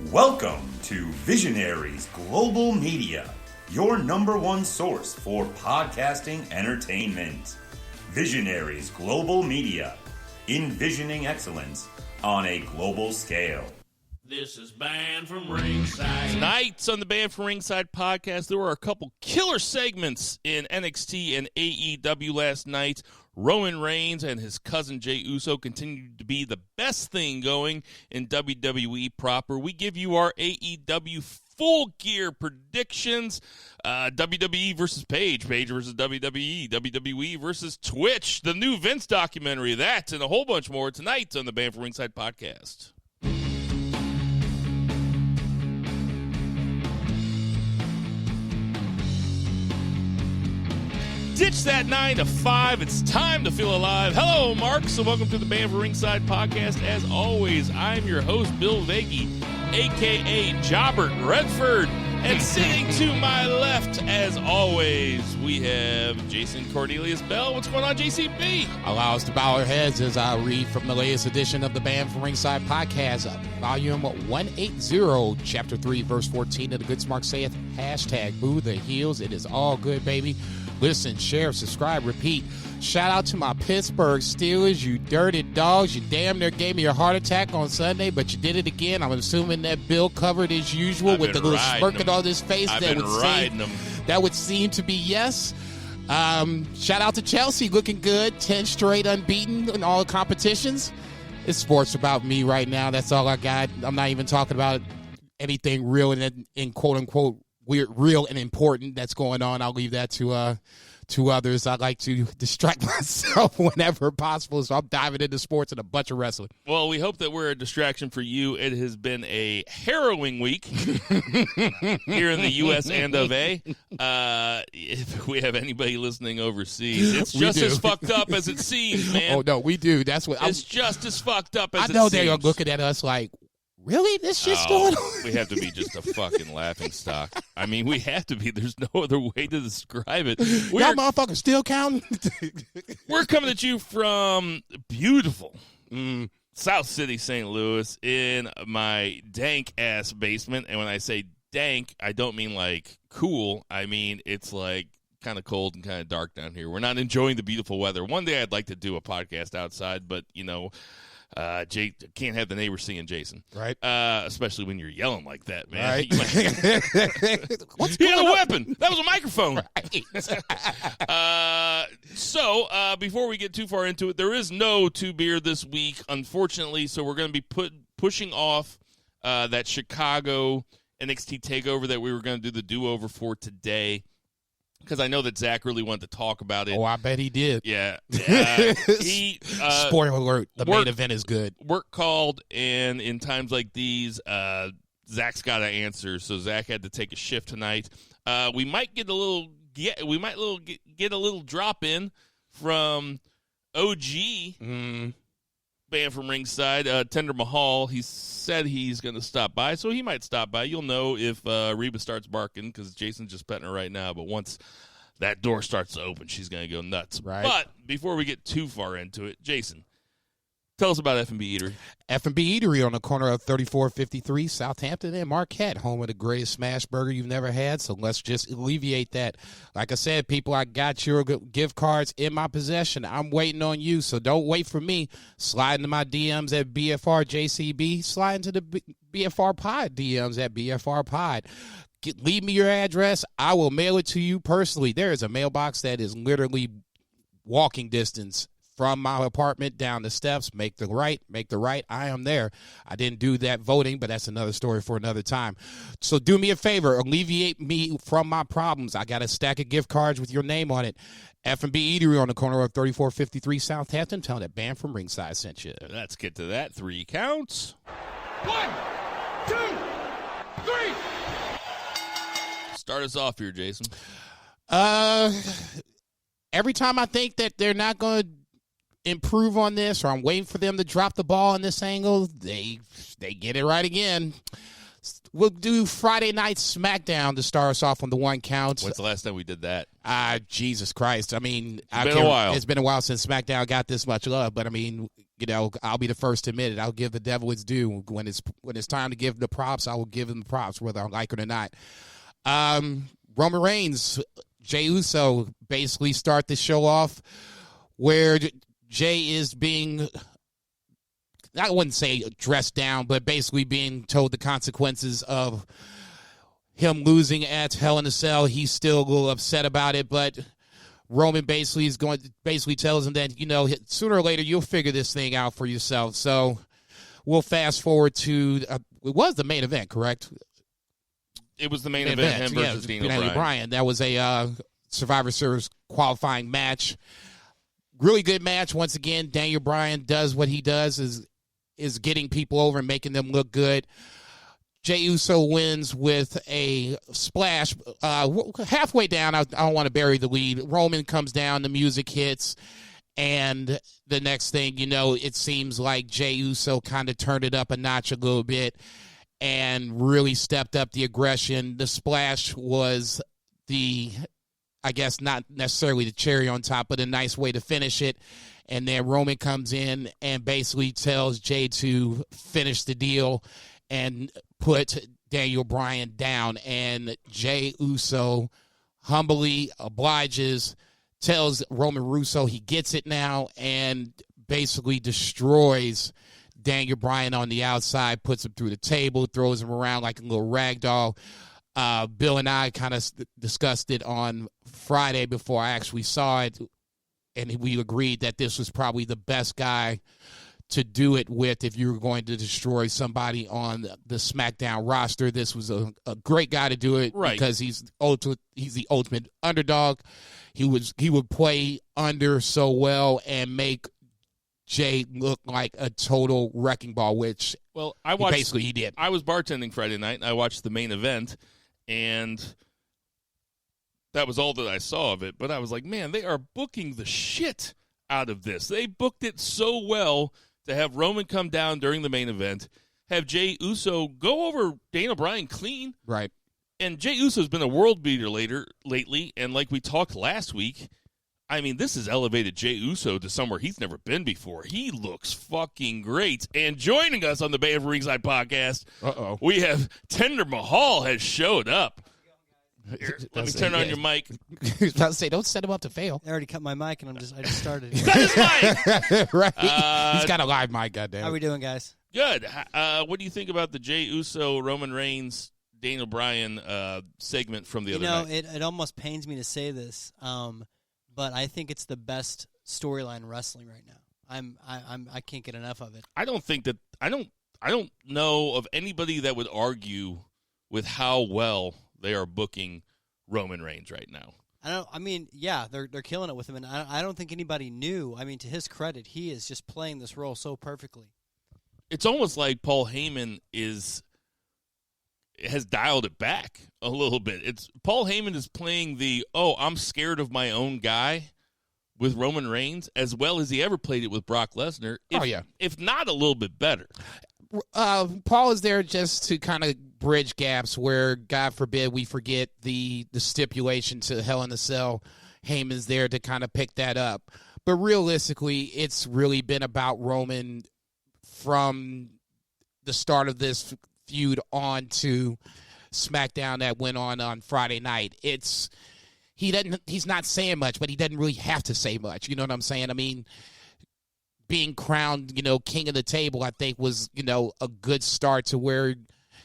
Welcome to Visionaries Global Media, your number one source for podcasting entertainment. Visionaries Global Media, envisioning excellence on a global scale. This is Banned from Ringside. Tonight on the Banned from Ringside podcast, there were a couple killer segments in NXT and AEW last night. Roman Reigns and his cousin Jey Uso continued to be the best thing going in WWE proper. We give you our AEW Full Gear predictions. WWE versus Paige versus WWE, WWE versus Twitch, the new Vince documentary, that and a whole bunch more tonight on the Banned from Ringside podcast. Ditch that 9 to 5. It's time to feel alive. Hello, Mark. So welcome to the Banned from Ringside podcast. As always, I'm your host, Bill Vagey, a.k.a. Jobbert Redford. And sitting to my left, as always, we have Jason Cornelius Bell. What's going on, JCB? Allow us to bow our heads as I read from the latest edition of the Banned from Ringside podcast, volume 180, chapter 3, verse 14 of the Good Smart saith, hashtag boo the heels. It is all good, baby. Listen, share, subscribe, repeat. Shout out to my Pittsburgh Steelers, you dirty dogs. You damn near gave me a heart attack on Sunday, but you did it again. I'm assuming that Bill covered as usual with the little smirk on his face. That would seem to be yes. Shout out to Chelsea, looking good. 10 straight unbeaten in all competitions. It's sports about me right now. That's all I got. I'm not even talking about anything real in quote-unquote weird, real and important that's going on. I'll leave that to others. I like to distract myself whenever possible, so I'm diving into sports and a bunch of wrestling. Well, we hope that we're a distraction for you. It has been a harrowing week here in the U.S. and of A. If we have anybody listening overseas, it's just as fucked up as it seems, man. Oh, no, we do. That's what it's just as fucked up as it seems. I know they are looking at us like, really? This shit's going on? We have to be just a fucking laughing stock. I mean, we have to be. There's no other way to describe it. Y'all motherfuckers still counting? We're coming at you from beautiful South City, St. Louis, in my dank-ass basement. And when I say dank, I don't mean like cool. I mean it's like kind of cold and kind of dark down here. We're not enjoying the beautiful weather. One day I'd like to do a podcast outside, but, you know, Jake can't have the neighbors seeing Jason, right? Especially when you're yelling like that, man. Right. He had a weapon. That was a microphone. Right. So before we get too far into it, there is no two beer this week, unfortunately. So we're going to be pushing off that Chicago NXT takeover that we were going to do the do-over for today. Because I know that Zach really wanted to talk about it. Oh, I bet he did. Yeah. Spoiler alert, the main event is good. Work called, and in times like these, Zach's got to answer. So Zach had to take a shift tonight. We might get a little get a little drop in from OG. Banned from Ringside, Tinder Mahal. He said he's going to stop by, so he might stop by. You'll know if Reba starts barking because Jason's just petting her right now. But once that door starts to open, she's going to go nuts. Right. But before we get too far into it, Jason, tell us about F&B Eatery. F&B Eatery on the corner of 3453 Southampton and Marquette, home of the greatest smash burger you've never had. So let's just alleviate that. Like I said, people, I got your gift cards in my possession. I'm waiting on you, so don't wait for me. Slide into my DMs at BFRJCB. Slide into the BFR Pod DMs at BFR Pod. Leave me your address. I will mail it to you personally. There is a mailbox that is literally walking distance from my apartment down the steps. Make the right. I am there. I didn't do that voting, but that's another story for another time. So do me a favor. Alleviate me from my problems. I got a stack of gift cards with your name on it. F&B Eatery on the corner of 3453 Southampton. Tell that Banned from Ringside sent you. Let's get to that. 3 counts. 1, 2, 3. Start us off here, Jason. Every time I think that they're not going to improve on this, or I'm waiting for them to drop the ball in this angle, they get it right again. We'll do Friday Night SmackDown to start us off on the one count. When's the last time we did that? Jesus Christ. I mean, it's been a while. It's been a while since SmackDown got this much love, but I mean, I'll be the first to admit it. I'll give the devil its due. When it's time to give the props, I will give him the props, whether I like it or not. Roman Reigns, Jey Uso basically start the show off where Jey is being, I wouldn't say dressed down, but basically being told the consequences of him losing at Hell in a Cell. He's still a little upset about it, but Roman basically tells him that, sooner or later you'll figure this thing out for yourself. So we'll fast forward to, it was the main event, correct? It was the main event, him versus Daniel Bryan. That was a Survivor Series qualifying match. Really good match. Once again, Daniel Bryan does what he does, is getting people over and making them look good. Jey Uso wins with a splash. Halfway down, I don't want to bury the lead. Roman comes down, the music hits, and the next thing you know, it seems like Jey Uso kind of turned it up a notch a little bit and really stepped up the aggression. The splash was I guess not necessarily the cherry on top, but a nice way to finish it. And then Roman comes in and basically tells Jey to finish the deal and put Daniel Bryan down. And Jey Uso humbly obliges, tells Roman Russo he gets it now, and basically destroys Daniel Bryan on the outside, puts him through the table, throws him around like a little rag doll. Bill and I kind of discussed it on Friday before I actually saw it, and we agreed that this was probably the best guy to do it with if you were going to destroy somebody on the SmackDown roster. This was a great guy to do it, right, because he's the ultimate underdog. He would play under so well and make Jey look like a total wrecking ball, which he did. I was bartending Friday night, and I watched the main event, and that was all that I saw of it. But I was like, man, they are booking the shit out of this. They booked it so well to have Roman come down during the main event, have Jey Uso go over Daniel Bryan clean. Right. And Jey Uso's been a world beater lately, and like we talked last week, I mean, this has elevated Jey Uso to somewhere he's never been before. He looks fucking great. And joining us on the Bay of Ringside podcast, we have Tinder Mahal has showed up. Here, let me turn on your mic. I was about to say, don't set him up to fail. I already cut my mic, and I just started. He's got his mic! Right. He's got a live mic, goddamn. How are we doing, guys? Good. What do you think about the Jey Uso, Roman Reigns, Daniel Bryan segment from the other night? It almost pains me to say this, but I think it's the best storyline wrestling right now. I can't get enough of it. I don't know of anybody that would argue with how well they are booking Roman Reigns right now. They're killing it with him, and I don't think anybody knew. I mean, to his credit, he is just playing this role so perfectly. It's almost like Paul Heyman has dialed it back a little bit. Paul Heyman is playing I'm scared of my own guy with Roman Reigns as well as he ever played it with Brock Lesnar. If not a little bit better. Paul is there just to kind of bridge gaps where, God forbid, we forget the stipulation to Hell in a Cell. Heyman's there to kind of pick that up. But realistically, it's really been about Roman from the start of this feud on to SmackDown that went on Friday night. He's not saying much, but he doesn't really have to say much. You know what I'm saying? I mean, being crowned, king of the table, I think was, a good start to where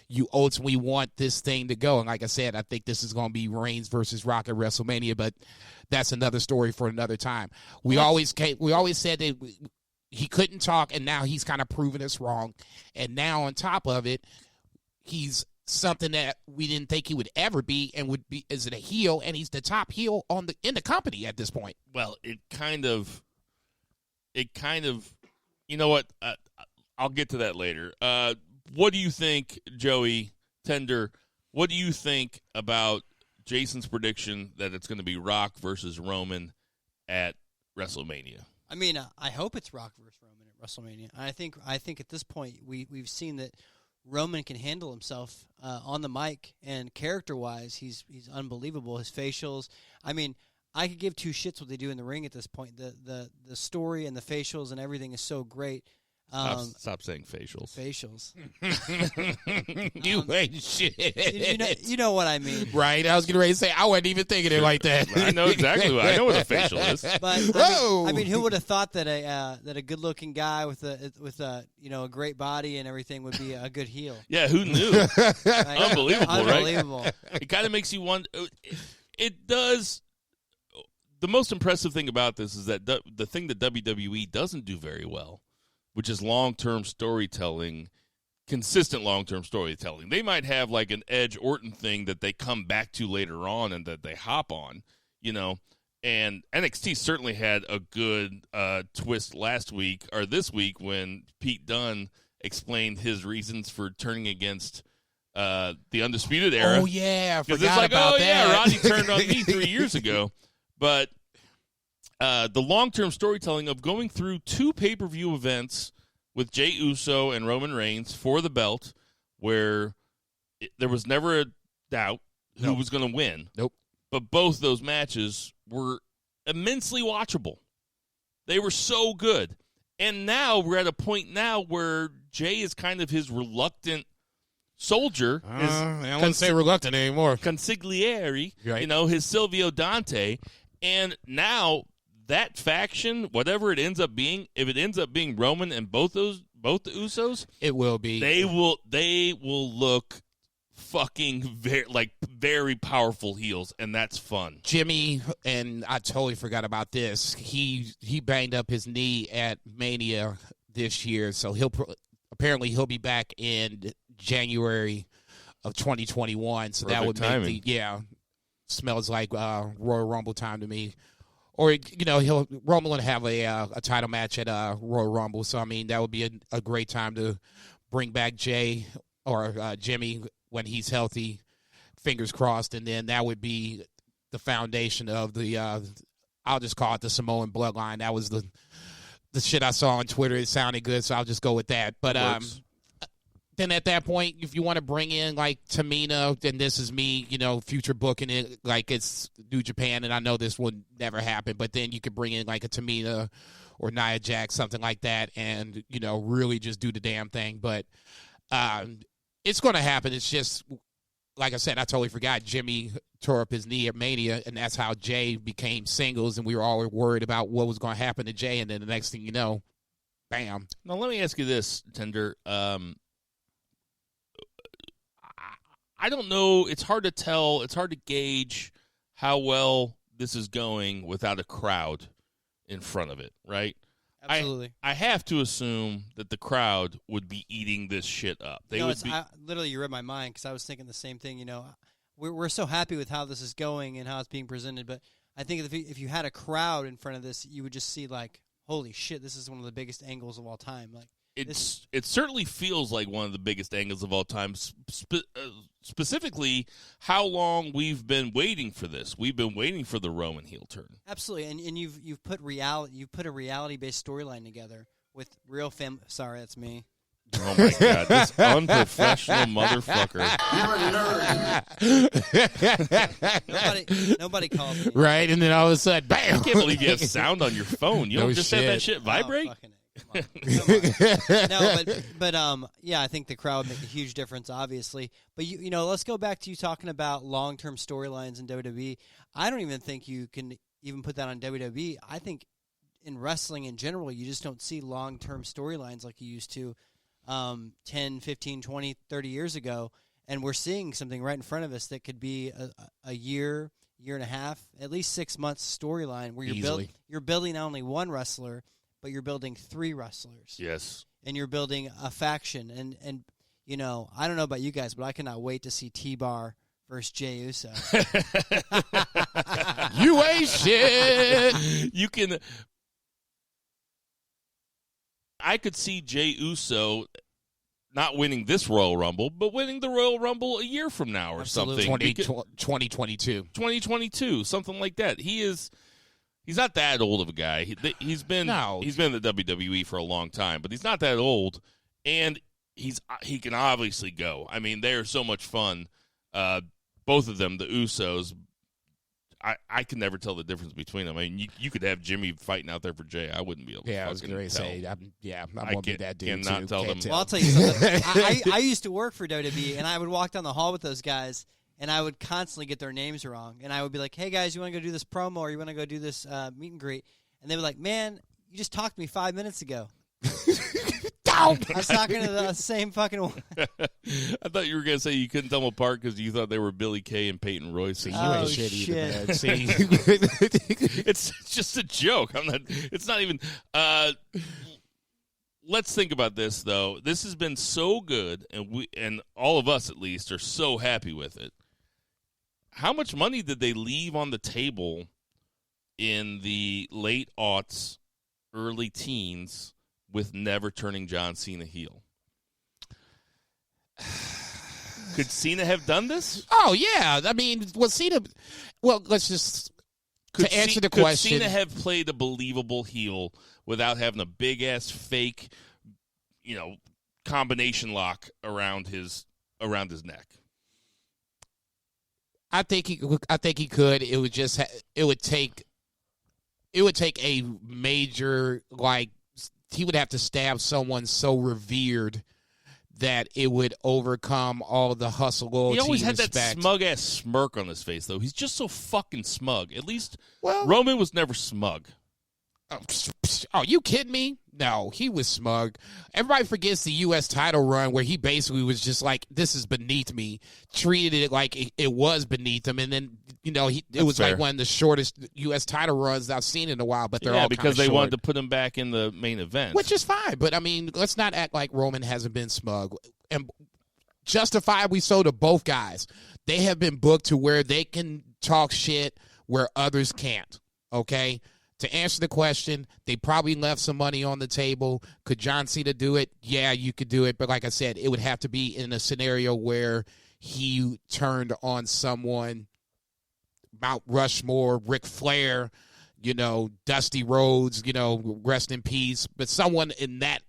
you ultimately want this thing to go. And like I said, I think this is going to be Reigns versus Rock at WrestleMania, but that's another story for another time. We always said that he couldn't talk, and now he's kind of proven us wrong. And now on top of it, he's something that we didn't think he would ever be, and would be as a heel, and he's the top heel in the company at this point. Well, it kind of, you know what? I'll get to that later. What do you think, Joey Tender? What do you think about Jason's prediction that it's going to be Rock versus Roman at WrestleMania? I mean, I hope it's Rock versus Roman at WrestleMania. I think at this point we've seen that Roman can handle himself on the mic, and character-wise, he's unbelievable. His facials, I mean, I could give two shits what they do in the ring at this point. The story and the facials and everything is so great. Stop saying facials. Facials. You ain't shit. You know what I mean. Right? I was getting ready to say, I wasn't even thinking it like that. I know exactly I know what a facial is. But Whoa! I mean, who would have thought that a good-looking guy with a a great body and everything would be a good heel? Yeah, who knew? Like, Unbelievable, right? Unbelievable. It kind of makes you wonder. It does. The most impressive thing about this is that the thing that WWE doesn't do very well, which is long-term storytelling, consistent long-term storytelling. They might have like an Edge Orton thing that they come back to later on and that they hop on, and NXT certainly had a good twist last week or this week when Pete Dunne explained his reasons for turning against the Undisputed Era. Oh, yeah, I Because forgot it's like, about that. Yeah, Roddy turned on me 3 years ago. But the long-term storytelling of going through two pay-per-view events with Jey Uso and Roman Reigns for the belt, where there was never a doubt who was going to win. Nope. But both those matches were immensely watchable. They were so good. And now we're at a point now where Jey is kind of his reluctant soldier. I wouldn't say reluctant anymore. Consigliere, Right. His Silvio Dante. And now that faction, whatever it ends up being, if it ends up being Roman and both the Usos, It will be. they will look fucking very powerful heels, and that's fun. Jimmy, and I totally forgot about this. He banged up his knee at Mania this year, so he'll be back in January of 2021. So that Perfect would timing. make smells like Royal Rumble time to me. Or Roman will have a title match at Royal Rumble. So I mean that would be a great time to bring back Jey or Jimmy when he's healthy. Fingers crossed, and then that would be the foundation of the I'll just call it the Samoan bloodline. That was the shit I saw on Twitter. It sounded good, so I'll just go with that. But then at that point, if you want to bring in like Tamina, then this is me, future booking it like it's New Japan, and I know this would never happen, but then you could bring in like a Tamina or Nia Jax, something like that, and really just do the damn thing. But it's going to happen. It's just like I said, I totally forgot Jimmy tore up his knee at Mania, and that's how Jey became singles, and we were all worried about what was going to happen to Jey, and then the next thing you know, bam. Now let me ask you this, Tender. I don't know. It's hard to tell. It's hard to gauge how well this is going without a crowd in front of it, right? Absolutely. I have to assume that the crowd would be eating this shit up. They would be. Literally, you read my mind because I was thinking the same thing. We're so happy with how this is going and how it's being presented, but I think if you had a crowd in front of this, you would just see like, holy shit, this is one of the biggest angles of all time. Like. It certainly feels like one of the biggest angles of all time. Specifically, how long we've been waiting for this. We've been waiting for the Roman heel turn. Absolutely, and you've put a reality-based storyline together with real fam. Sorry, that's me. Oh my god, this unprofessional motherfucker! Nobody calls me. Right, and then all of a sudden, bam! I can't believe you have sound on your phone. You don't just have that shit vibrate. Oh, Come on. No, but yeah, I think the crowd would make a huge difference, obviously. But let's go back to you talking about long-term storylines in WWE. I don't even think you can even put that on WWE. I think in wrestling in general, you just don't see long-term storylines like you used to 10, 15, 20, 30 years ago. And we're seeing something right in front of us that could be a year and a half, at least 6 months storyline where you're building not only one wrestler, but you're building three wrestlers. Yes. And you're building a faction. And I don't know about you guys, but I cannot wait to see T-Bar versus Jey Uso. You ain't shit. You can. I could see Jey Uso not winning this Royal Rumble, but winning the Royal Rumble a year from now or Absolutely. something. 2022. 2022, something like that. He's not that old of a guy. He's been in the WWE for a long time, but he's not that old. And he can obviously go. I mean, they are so much fun. Both of them, the Usos. I can never tell the difference between them. I mean, you could have Jimmy fighting out there for Jay. I wouldn't be able to. Yeah, I was going to say, I won't be that dude. Cannot tell them. Well, I'll tell you something. I used to work for WWE, and I would walk down the hall with those guys, and I would constantly get their names wrong. And I would be like, "Hey guys, you want to go do this promo, or you want to go do this meet and greet?" And they were like, "Man, you just talked to me 5 minutes ago." I was talking to the same fucking one. I thought you were going to say you couldn't tell them apart because you thought they were Billy Kay and Peyton Royce. See, you ain't shit either, man. See, it's just a joke. It's not even. Let's think about this though. This has been so good, and all of us at least are so happy with it. How much money did they leave on the table in the late aughts, early teens? With never turning John Cena heel. Could Cena have done this? Oh, yeah. I mean, was Cena... Well, let's just... To answer the question... Could Cena have played a believable heel without having a big-ass fake, combination lock around his neck? I think he could. It would take a major, he would have to stab someone so revered that it would overcome all the hustle, loyalty, he always had respect. that smug-ass smirk on his face, though. He's just so fucking smug. At least Roman was never smug. Oh, you kidding me? No, he was smug. Everybody forgets the U.S. title run where he basically was just like, this is beneath me, treated it like it was beneath him, and then, it was fair. like one of the shortest U.S. title runs I've seen in a while, but they're all because they short. wanted to put him back in the main event. Which is fine, but I mean, let's not act like Roman hasn't been smug. And justifiably so to both guys. They have been booked to where they can talk shit where others can't, okay? To answer the question, they probably left some money on the table. Could John Cena do it? Yeah, you could do it. But like I said, it would have to be in a scenario where he turned on someone, Mount Rushmore, Ric Flair, Dusty Rhodes, rest in peace. But someone in that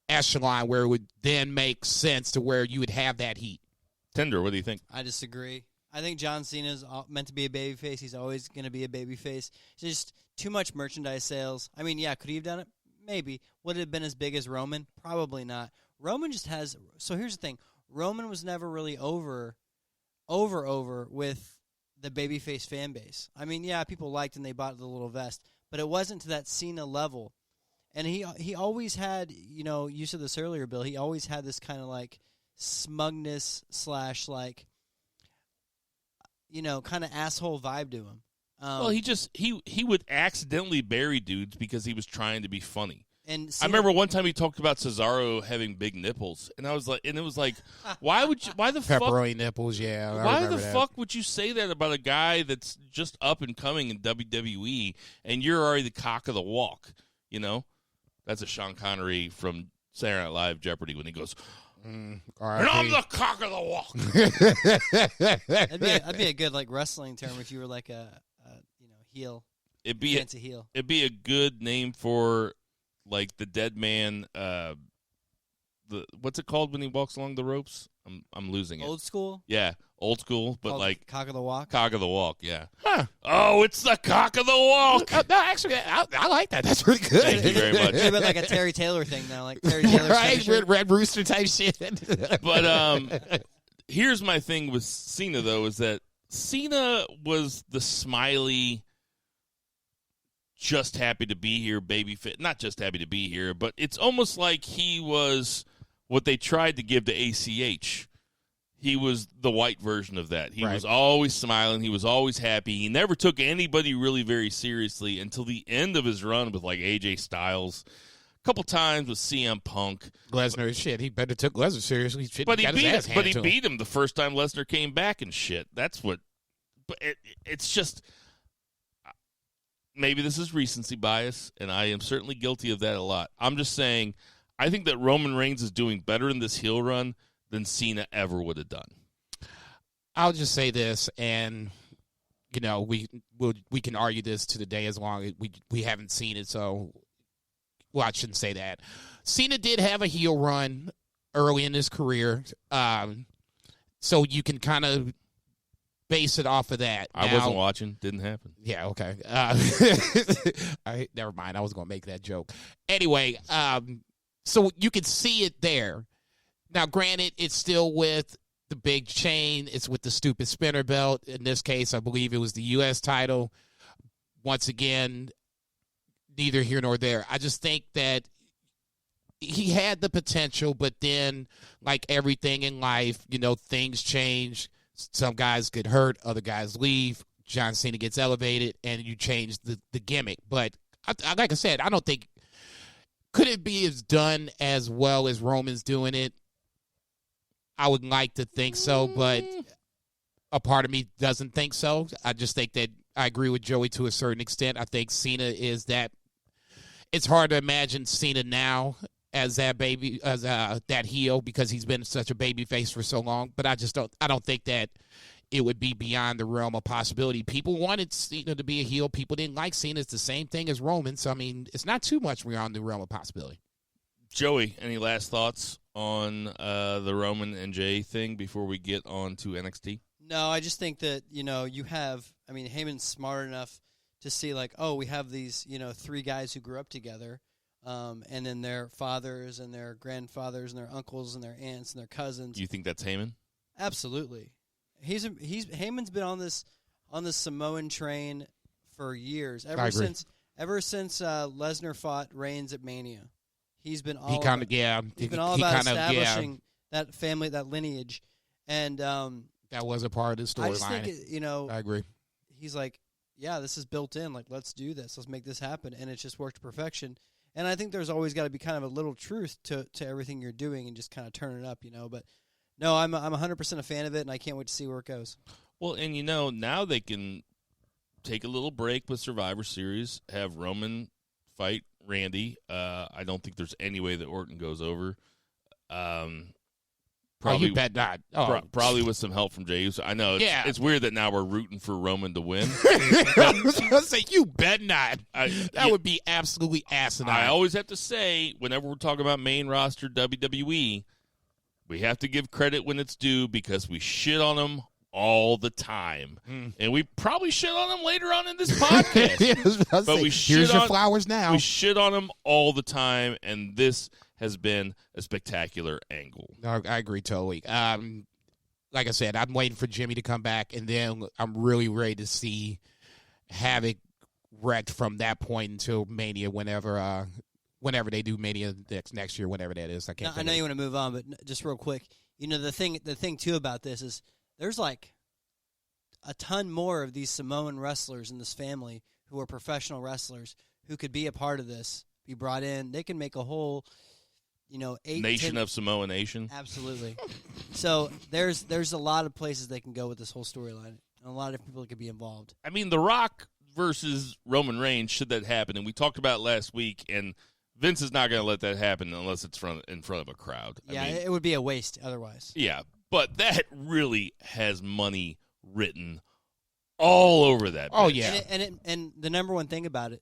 echelon where it would then make sense to where you would have that heat. Tinder, what do you think? I disagree. I think John Cena is meant to be a babyface. He's always going to be a babyface. Just too much merchandise sales. I mean, yeah, could he have done it? Maybe. Would it have been as big as Roman? Probably not. Roman just has... So here's the thing. Roman was never really over with the babyface fan base. I mean, yeah, people liked and they bought the little vest, but it wasn't to that Cena level. And he always had, you said this earlier, Bill, he always had this kind of smugness / kind of asshole vibe to him. Well, he would accidentally bury dudes because he was trying to be funny. And I remember one time he talked about Cesaro having big nipples, and it was like, why the pepperoni nipples? Yeah, why the fuck would you say that about a guy that's just up and coming in WWE, and you're already the cock of the walk? That's a Sean Connery from Saturday Night Live Jeopardy when he goes. And I'm the cock of the walk. That'd be a good wrestling term if you were a heel. It'd be fancy heel. It'd be a good name for the dead man. What's it called when he walks along the ropes? I'm losing it. Old school. Yeah, old school, but cock of the walk. Cock of the walk. Yeah. Huh. Oh, it's the cock of the walk. No, actually, I like that. That's pretty good. Thank you very much. It's a bit a Terry Taylor thing now, Terry Taylor. Right, Red Rooster type shit. But here's my thing with Cena though, is that Cena was the smiley, just happy to be here, baby fit. Not just happy to be here, but it's almost like he was what they tried to give to ACH. He was the white version of that. He was always smiling. He was always happy. He never took anybody really very seriously until the end of his run with AJ Styles. A couple times with CM Punk. Lesnar, shit, he better took Lesnar seriously. But he beat him the first time Lesnar came back and shit. That's what. But it's just. Maybe this is recency bias, and I am certainly guilty of that a lot. I'm just saying, I think that Roman Reigns is doing better in this heel run than Cena ever would have done. I'll just say this, and we can argue this to the day as long as we haven't seen it. So, I shouldn't say that. Cena did have a heel run early in his career. So you can kind of base it off of that. I wasn't watching. Didn't happen. Yeah, okay. Never mind. I was going to make that joke. Anyway, so you can see it there. Now, granted, it's still with the big chain. It's with the stupid spinner belt. In this case, I believe it was the U.S. title. Once again, neither here nor there. I just think that he had the potential, but then, like everything in life, things change. Some guys get hurt, other guys leave. John Cena gets elevated, and you change the gimmick. But like I said, I don't think could it be as done as well as Roman's doing it. I would like to think so, but a part of me doesn't think so. I just think that I agree with Joey to a certain extent. I think Cena is that. It's hard to imagine Cena now as that baby, as that heel, because he's been such a baby face for so long. But I don't think that it would be beyond the realm of possibility. People wanted Cena to be a heel. People didn't like Cena. It's the same thing as Roman. So, I mean, it's not too much beyond the realm of possibility. Joey, any last thoughts on the Roman and Jay thing before we get on to NXT? No, I just think that, Heyman's smart enough to see, we have these, 3 guys who grew up together, and then their fathers and their grandfathers and their uncles and their aunts and their cousins. You think that's Heyman? Absolutely. Heyman's been on this Samoan train for years. Ever since Lesnar fought Reigns at Mania. He's been all about establishing that family, that lineage, and that was a part of the storyline. I agree. He's like, yeah, this is built in. Like, let's do this. Let's make this happen, and it's just worked to perfection. And I think there's always got to be kind of a little truth to everything you're doing, and just kind of turn it up, But no, I'm 100% a fan of it, and I can't wait to see where it goes. Well, and now they can take a little break with Survivor Series, have Roman fight Randy. I don't think there's any way that Orton goes over. Probably, you bet not. Probably with some help from Jey Uso. I know. It's weird that now we're rooting for Roman to win. I was going to say, you bet not. That would be absolutely asinine. I always have to say, whenever we're talking about main roster WWE, we have to give credit when it's due because we shit on them all the time. And we probably shit on them later on in this podcast. But here's your flowers now. We shit on them all the time, and this has been a spectacular angle. No, I agree totally. Like I said, I'm waiting for Jimmy to come back, and then I'm really ready to see Havoc wrecked from that point until Mania, whenever they do Mania next year, whenever that is. I know you want to move on, but just real quick, the thing too about this is there's like a ton more of these Samoan wrestlers in this family who are professional wrestlers who could be a part of this, be brought in. They can make a whole, 8 Nation 10, of Samoa Nation. Absolutely. So there's a lot of places they can go with this whole storyline, and a lot of people could be involved. I mean, The Rock versus Roman Reigns, should that happen, and we talked about it last week, and Vince is not going to let that happen unless it's in front of a crowd. Yeah, it would be a waste otherwise. Yeah, but that really has money written all over that. Oh, bitch. yeah. And the number one thing about it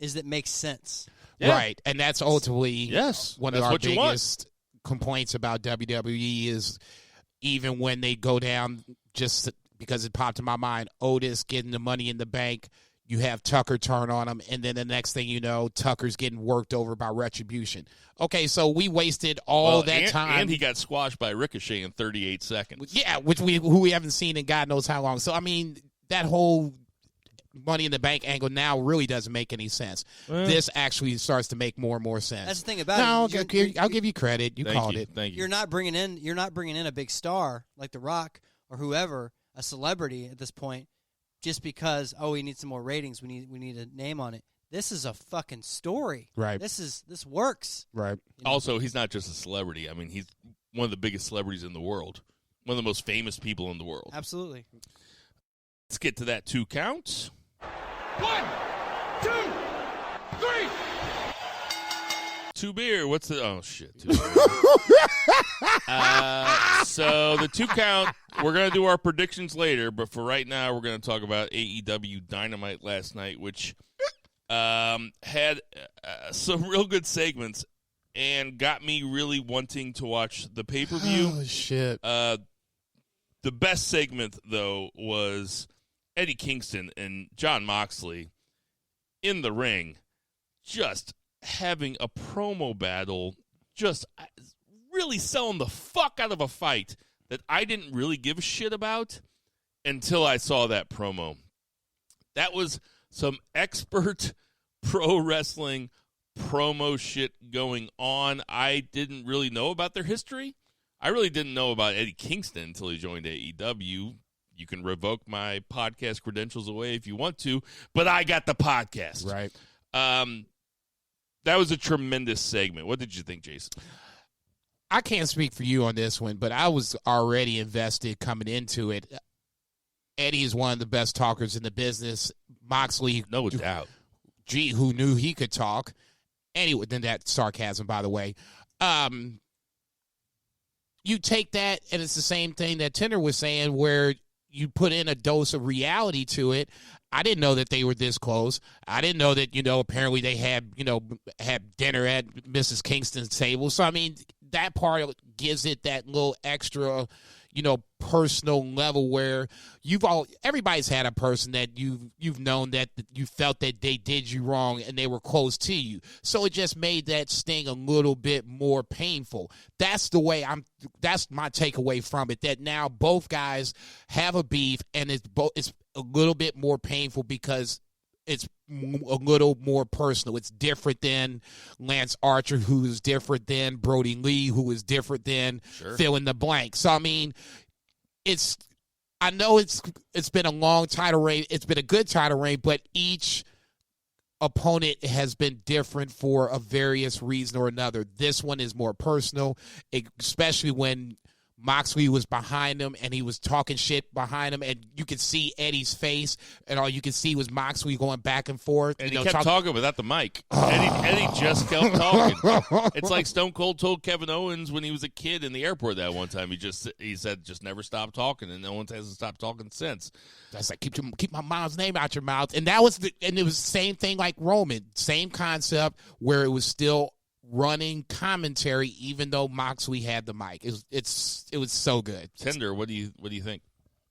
is that it makes sense. Yeah. Right, and that's ultimately one of our biggest complaints about WWE is even when they go down, just because it popped in my mind, Otis getting the Money in the Bank, you have Tucker turn on him, and then the next thing you know, Tucker's getting worked over by Retribution. Okay, so we wasted all that time. And he got squashed by Ricochet in 38 seconds. Yeah, who we haven't seen in God knows how long. So, I mean, that whole Money in the Bank angle now really doesn't make any sense. This actually starts to make more and more sense. That's the thing about it. I'll give you credit. You called it. Thank you. You're not bringing in a big star like The Rock or whoever, a celebrity at this point, just because we need some more ratings. We need a name on it. This is a fucking story. Right. This works. Right. Also, he's not just a celebrity. I mean, he's one of the biggest celebrities in the world. One of the most famous people in the world. Absolutely. Let's get to that 2 count. 1, 2, 3. 2 beer. What's the? Oh shit. 2 beer. So the 2 count. We're gonna do our predictions later, but for right now, we're gonna talk about AEW Dynamite last night, which had some real good segments. and got me really wanting to watch the pay-per-view. Oh, shit. The best segment, though, was Eddie Kingston and Jon Moxley in the ring just having a promo battle, just really selling the fuck out of a fight that I didn't really give a shit about until I saw that promo. That was some expert pro wrestling promo shit going on. I didn't really know about their history. I really didn't know about Eddie Kingston until he joined AEW. You can revoke my podcast credentials away if you want to, but I got the podcast. Right. That was a tremendous segment. What did you think, Jason? I can't speak for you on this one, but I was already invested coming into it. Eddie is one of the best talkers in the business. Moxley, No doubt. Who knew he could talk? Anyway, then that sarcasm, by the way. You take that, and it's the same thing that Tinder was saying, where you put in a dose of reality to it. I didn't know that they were this close. I didn't know that, apparently they had dinner at Mrs. Kingston's table. So, I mean, that part gives it that little extra, personal level where everybody's had a person that you've known that you felt that they did you wrong and they were close to you. So it just made that sting a little bit more painful. That's that's my takeaway from it, that now both guys have a beef and it's a little bit more painful because it's a little more personal. It's different than Lance Archer, who is different than Brody Lee, who is different than fill in the blank. So, I mean, I know it's been a long title reign. It's been a good title reign, but each opponent has been different for a various reason or another. This one is more personal, especially when Moxley was behind him, and he was talking shit behind him, and you could see Eddie's face, and all you could see was Moxley going back and forth. And he kept talking without the mic. Eddie just kept talking. It's like Stone Cold told Kevin Owens when he was a kid in the airport that one time. He said, just never stop talking, and Owens hasn't stopped talking since. That's like, keep my mom's name out your mouth. And it was the same thing like Roman. Same concept where it was still running commentary, even though Moxley had the mic. It was so good. Tinder, what do you think?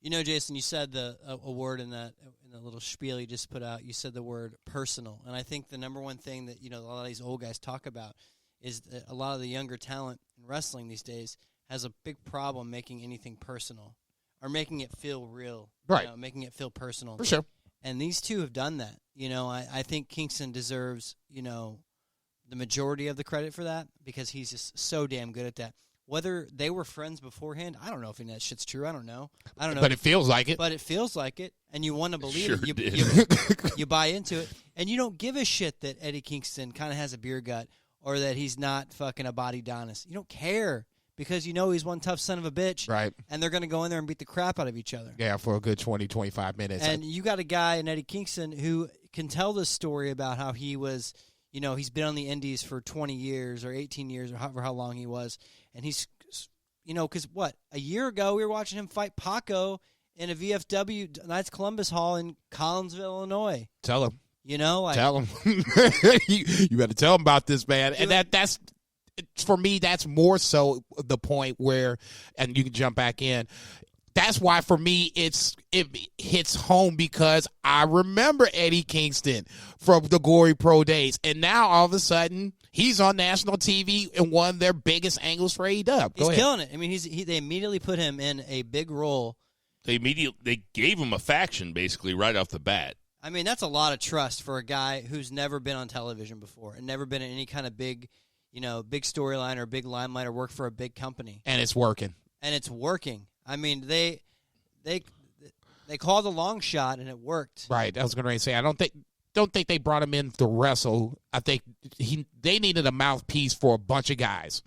Jason, you said a word in the little spiel you just put out. You said the word personal, and I think the number one thing that a lot of these old guys talk about is that a lot of the younger talent in wrestling these days has a big problem making anything personal or making it feel real, right? Making it feel personal For sure. And these two have done that. I think Kingston deserves the majority of the credit for that because he's just so damn good at that. Whether they were friends beforehand, I don't know if that shit's true. I don't know. But it feels like it. But it feels like it, and you want to believe Sure it. You buy into it, and you don't give a shit that Eddie Kingston kind of has a beer gut or that he's not fucking a body Adonis. You don't care because he's one tough son of a bitch. Right. And they're going to go in there and beat the crap out of each other. Yeah, for a good 20, 25 minutes. And you got a guy in Eddie Kingston who can tell this story about how he was – he's been on the indies for 20 years or 18 years or however how long he was. And he's, because a year ago we were watching him fight Paco in a VFW Knights Columbus Hall in Collinsville, Illinois. Tell him. Tell him. you better tell him about this, man. And that's, for me, that's more so the point where, and you can jump back in, that's why for me it hits home because I remember Eddie Kingston from the Glory Pro days, and now all of a sudden he's on national TV in one of their biggest angles for AEW. He's killing it. I mean, they immediately put him in a big role. They gave him a faction basically right off the bat. I mean, that's a lot of trust for a guy who's never been on television before and never been in any kind of big storyline or big limelight or worked for a big company. And it's working. I mean, they called a long shot and it worked. Right. I was going to say, I don't think they brought him in to wrestle. I think they needed a mouthpiece for a bunch of guys.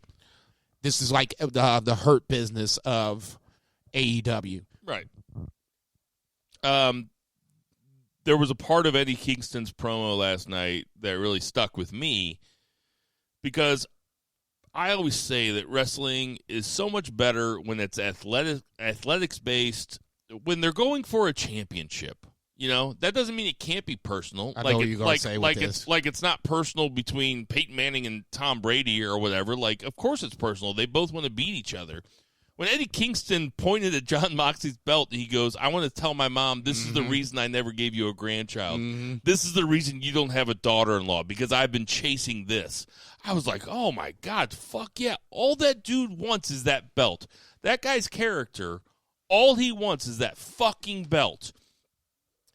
This is like the Hurt Business of AEW. Right. There was a part of Eddie Kingston's promo last night that really stuck with me because I always say that wrestling is so much better when it's athletics-based, when they're going for a championship. You know, that doesn't mean it can't be personal. I know what you're going to say with this. It's not personal between Peyton Manning and Tom Brady or whatever. Like, of course it's personal. They both want to beat each other. When Eddie Kingston pointed at Jon Moxley's belt, he goes, I want to tell my mom this is the reason I never gave you a grandchild. This is the reason you don't have a daughter-in-law, because I've been chasing this. I was like, oh, my God, fuck yeah. All that dude wants is that belt. That guy's character, all he wants is that fucking belt.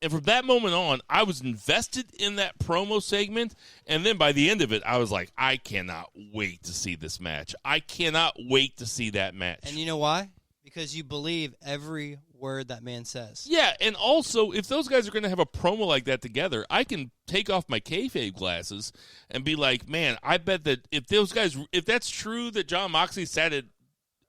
And from that moment on, I was invested in that promo segment. And then by the end of it, I was like, I cannot wait to see this match. I cannot wait to see that match. And you know why? Because you believe every word that man says. Yeah, and also, if those guys are going to have a promo like that together, I can take off my kayfabe glasses and be like, man, I bet that if that's true that Jon Moxley sat at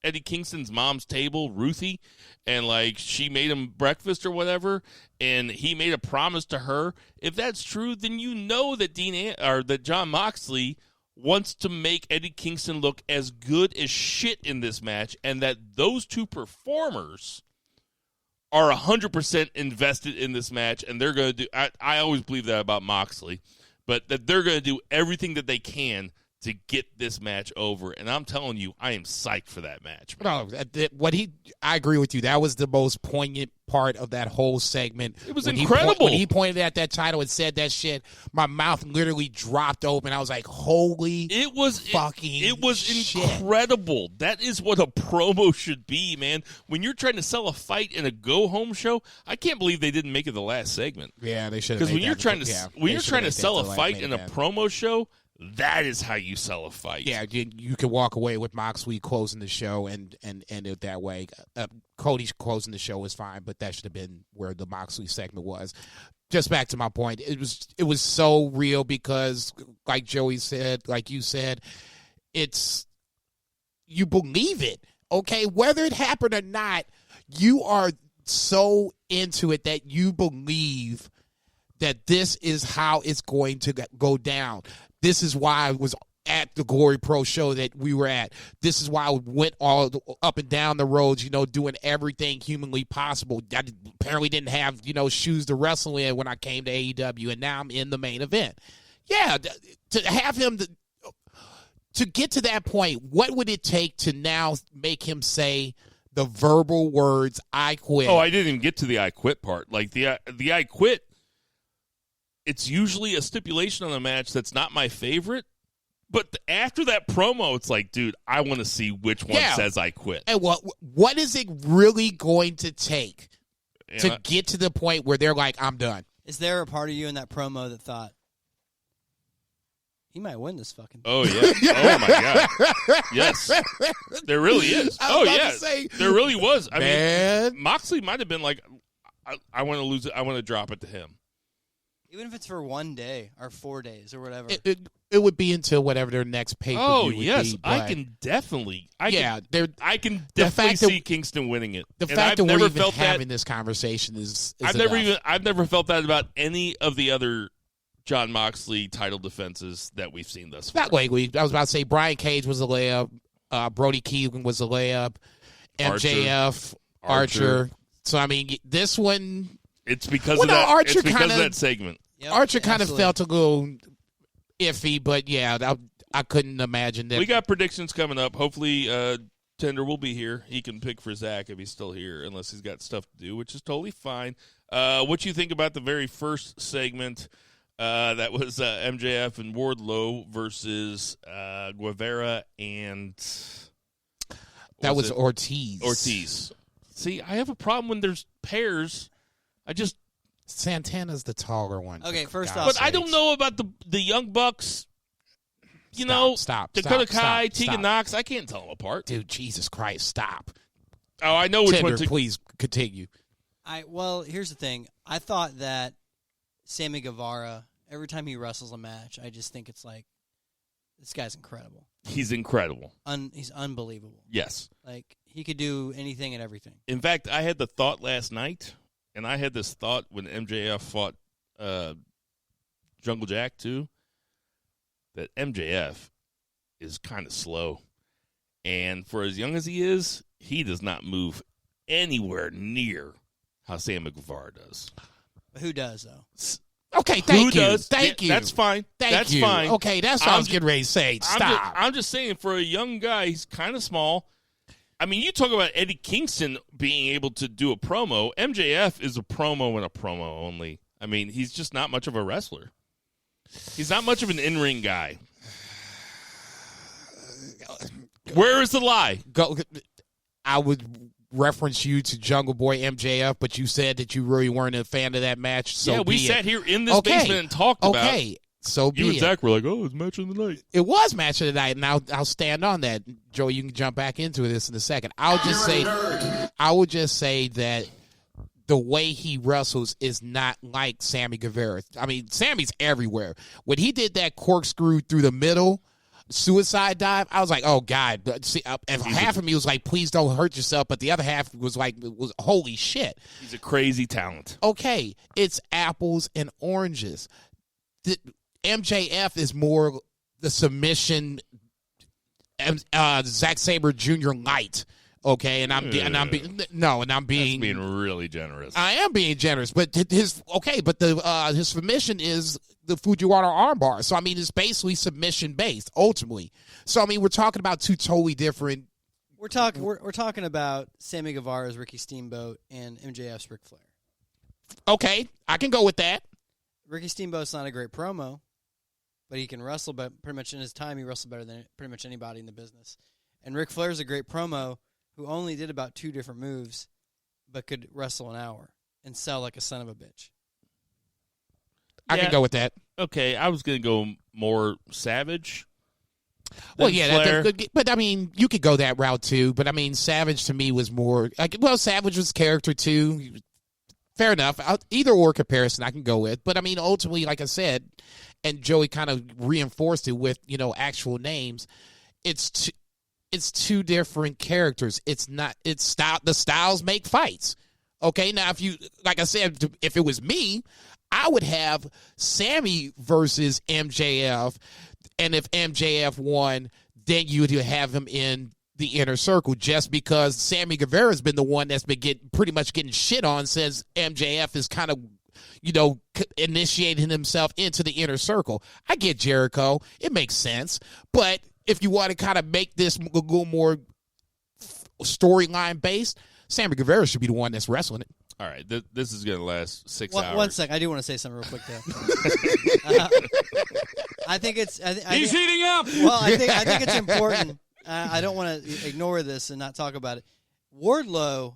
Eddie Kingston's mom's table, Ruthie, and like she made him breakfast or whatever, and he made a promise to her. If that's true, then you know that that Jon Moxley wants to make Eddie Kingston look as good as shit in this match, and that those two performers are 100% invested in this match, and they're going to do. I always believe that about Moxley, but that they're going to do everything that they can to get this match over. And I'm telling you, I am psyched for that match. No, I agree with you. That was the most poignant part of that whole segment. It was incredible. When he pointed at that title and said that shit, my mouth literally dropped open. I was like, holy it was shit. Incredible. That is what a promo should be, man. When you're trying to sell a fight in a go-home show, I can't believe they didn't make it the last segment. Yeah, they should have. Because when you're trying to sell a fight in a promo show, that is how you sell a fight. Yeah, you can walk away with Moxley closing the show and end it that way. Cody's closing the show is fine, but that should have been where the Moxley segment was. Just back to my point, it was so real because, like Joey said, like you said, you believe it, okay? Whether it happened or not, you are so into it that you believe that this is how it's going to go down. This is why I was at the Glory Pro show that we were at. This is why I went all up and down the roads, doing everything humanly possible. I apparently didn't have, shoes to wrestle in when I came to AEW, and now I'm in the main event. Yeah, to have him to get to that point, what would it take to now make him say the verbal words, I quit? Oh, I didn't even get to the I quit part. Like the I quit, it's usually a stipulation on a match that's not my favorite. But after that promo, it's like, dude, I want to see which one says I quit. And what is it really going to take to get to the point where they're like, I'm done? Is there a part of you in that promo that thought, he might win this fucking thing? Oh, yeah. Oh, my God. Yes. There really is. Oh, yeah. There really was. I mean, Moxley might have been like, I want to lose it. I want to drop it to him. Even if it's for 1 day or 4 days or whatever. It would be until whatever their next pay-per-view would be. Oh, yes. I can definitely see Kingston winning it. The fact that we're even having this conversation is I've never felt that about any of the other Jon Moxley title defenses that we've seen thus far. Not lately. I was about to say Brian Cage was a layup. Brody Keegan was a layup. MJF, Archer. So, I mean, this one... It's because of that. It's because of that segment. Yep, Archer kind of felt a little iffy, but yeah, I couldn't imagine that. We got predictions coming up. Hopefully, Tinder will be here. He can pick for Zach if he's still here, unless he's got stuff to do, which is totally fine. What you think about the very first segment? That was MJF and Wardlow versus Guevara and that was Ortiz. Ortiz. See, I have a problem when there's pairs. Santana's the taller one. Okay, first off. But I don't know about the Young Bucks. Dakota Kai, Tegan Knox. I can't tell them apart. Dude, Jesus Christ, stop. Oh, I know which Tinder, one. Please continue. Well, here's the thing. I thought that Sammy Guevara, every time he wrestles a match, I just think it's like, this guy's incredible. He's incredible. He's unbelievable. Yes. Like, he could do anything and everything. In fact, I had the thought last night. And I had this thought when MJF fought Jungle Jack, too, that MJF is kind of slow. And for as young as he is, he does not move anywhere near how Sammy Guevara does. Who does, though? Okay, thank you. Does? Thank you. That's fine. That's you. Fine. Okay, that's what I was getting ready to say. Stop. I'm just saying, for a young guy, he's kind of small. I mean, you talk about Eddie Kingston being able to do a promo. MJF is a promo and a promo only. I mean, he's just not much of a wrestler. He's not much of an in-ring guy. Where is the lie? I would reference you to Jungle Boy MJF, but you said that you really weren't a fan of that match. So yeah, we sat here in this basement and talked about it. Okay, so you and Zach were like, "Oh, it's match of the night." It was match of the night, and I'll stand on that. Joey, you can jump back into this in a second. I would just say that the way he wrestles is not like Sammy Guevara. I mean, Sammy's everywhere. When he did that corkscrew through the middle suicide dive, I was like, oh God. See, and half of me was like, please don't hurt yourself, but the other half was like, holy shit. He's a crazy talent. Okay, it's apples and oranges. The MJF is more the submission Zack Sabre Jr. light. Okay, and I'm being That's being really generous. I am being generous, but his submission is the Fujiwara armbar. So I mean, it's basically submission based ultimately. So I mean, we're talking about two totally different. We're talking about Sammy Guevara's Ricky Steamboat and MJF's Ric Flair. Okay, I can go with that. Ricky Steamboat's not a great promo, but he can wrestle. But pretty much in his time, he wrestled better than pretty much anybody in the business. And Ric Flair's a great promo who only did about 2 different moves, but could wrestle an hour and sell like a son of a bitch. I can go with that. Okay, I was going to go more Savage. Well, yeah, that's good, but I mean, you could go that route too. But I mean, Savage to me was more like, well, Savage was character too. Fair enough. Either or comparison I can go with. But I mean, ultimately, like I said, and Joey kind of reinforced it with, actual names. It's two different characters. It's not. It's style. The styles make fights. Okay, now like I said, if it was me, I would have Sammy versus MJF, and if MJF won, then you would have him in the inner circle, just because Sammy Guevara has been the one that's been pretty much getting shit on since MJF is kind of, initiating himself into the inner circle. I get Jericho. It makes sense. But if you want to kind of make this a little more storyline based, Sammy Guevara should be the one that's wrestling it. All right, this is going to last 6 hours. 1 sec, I do want to say something real quick though. I think it's. He's heating up. Well, I think it's important. I don't want to ignore this and not talk about it. Wardlow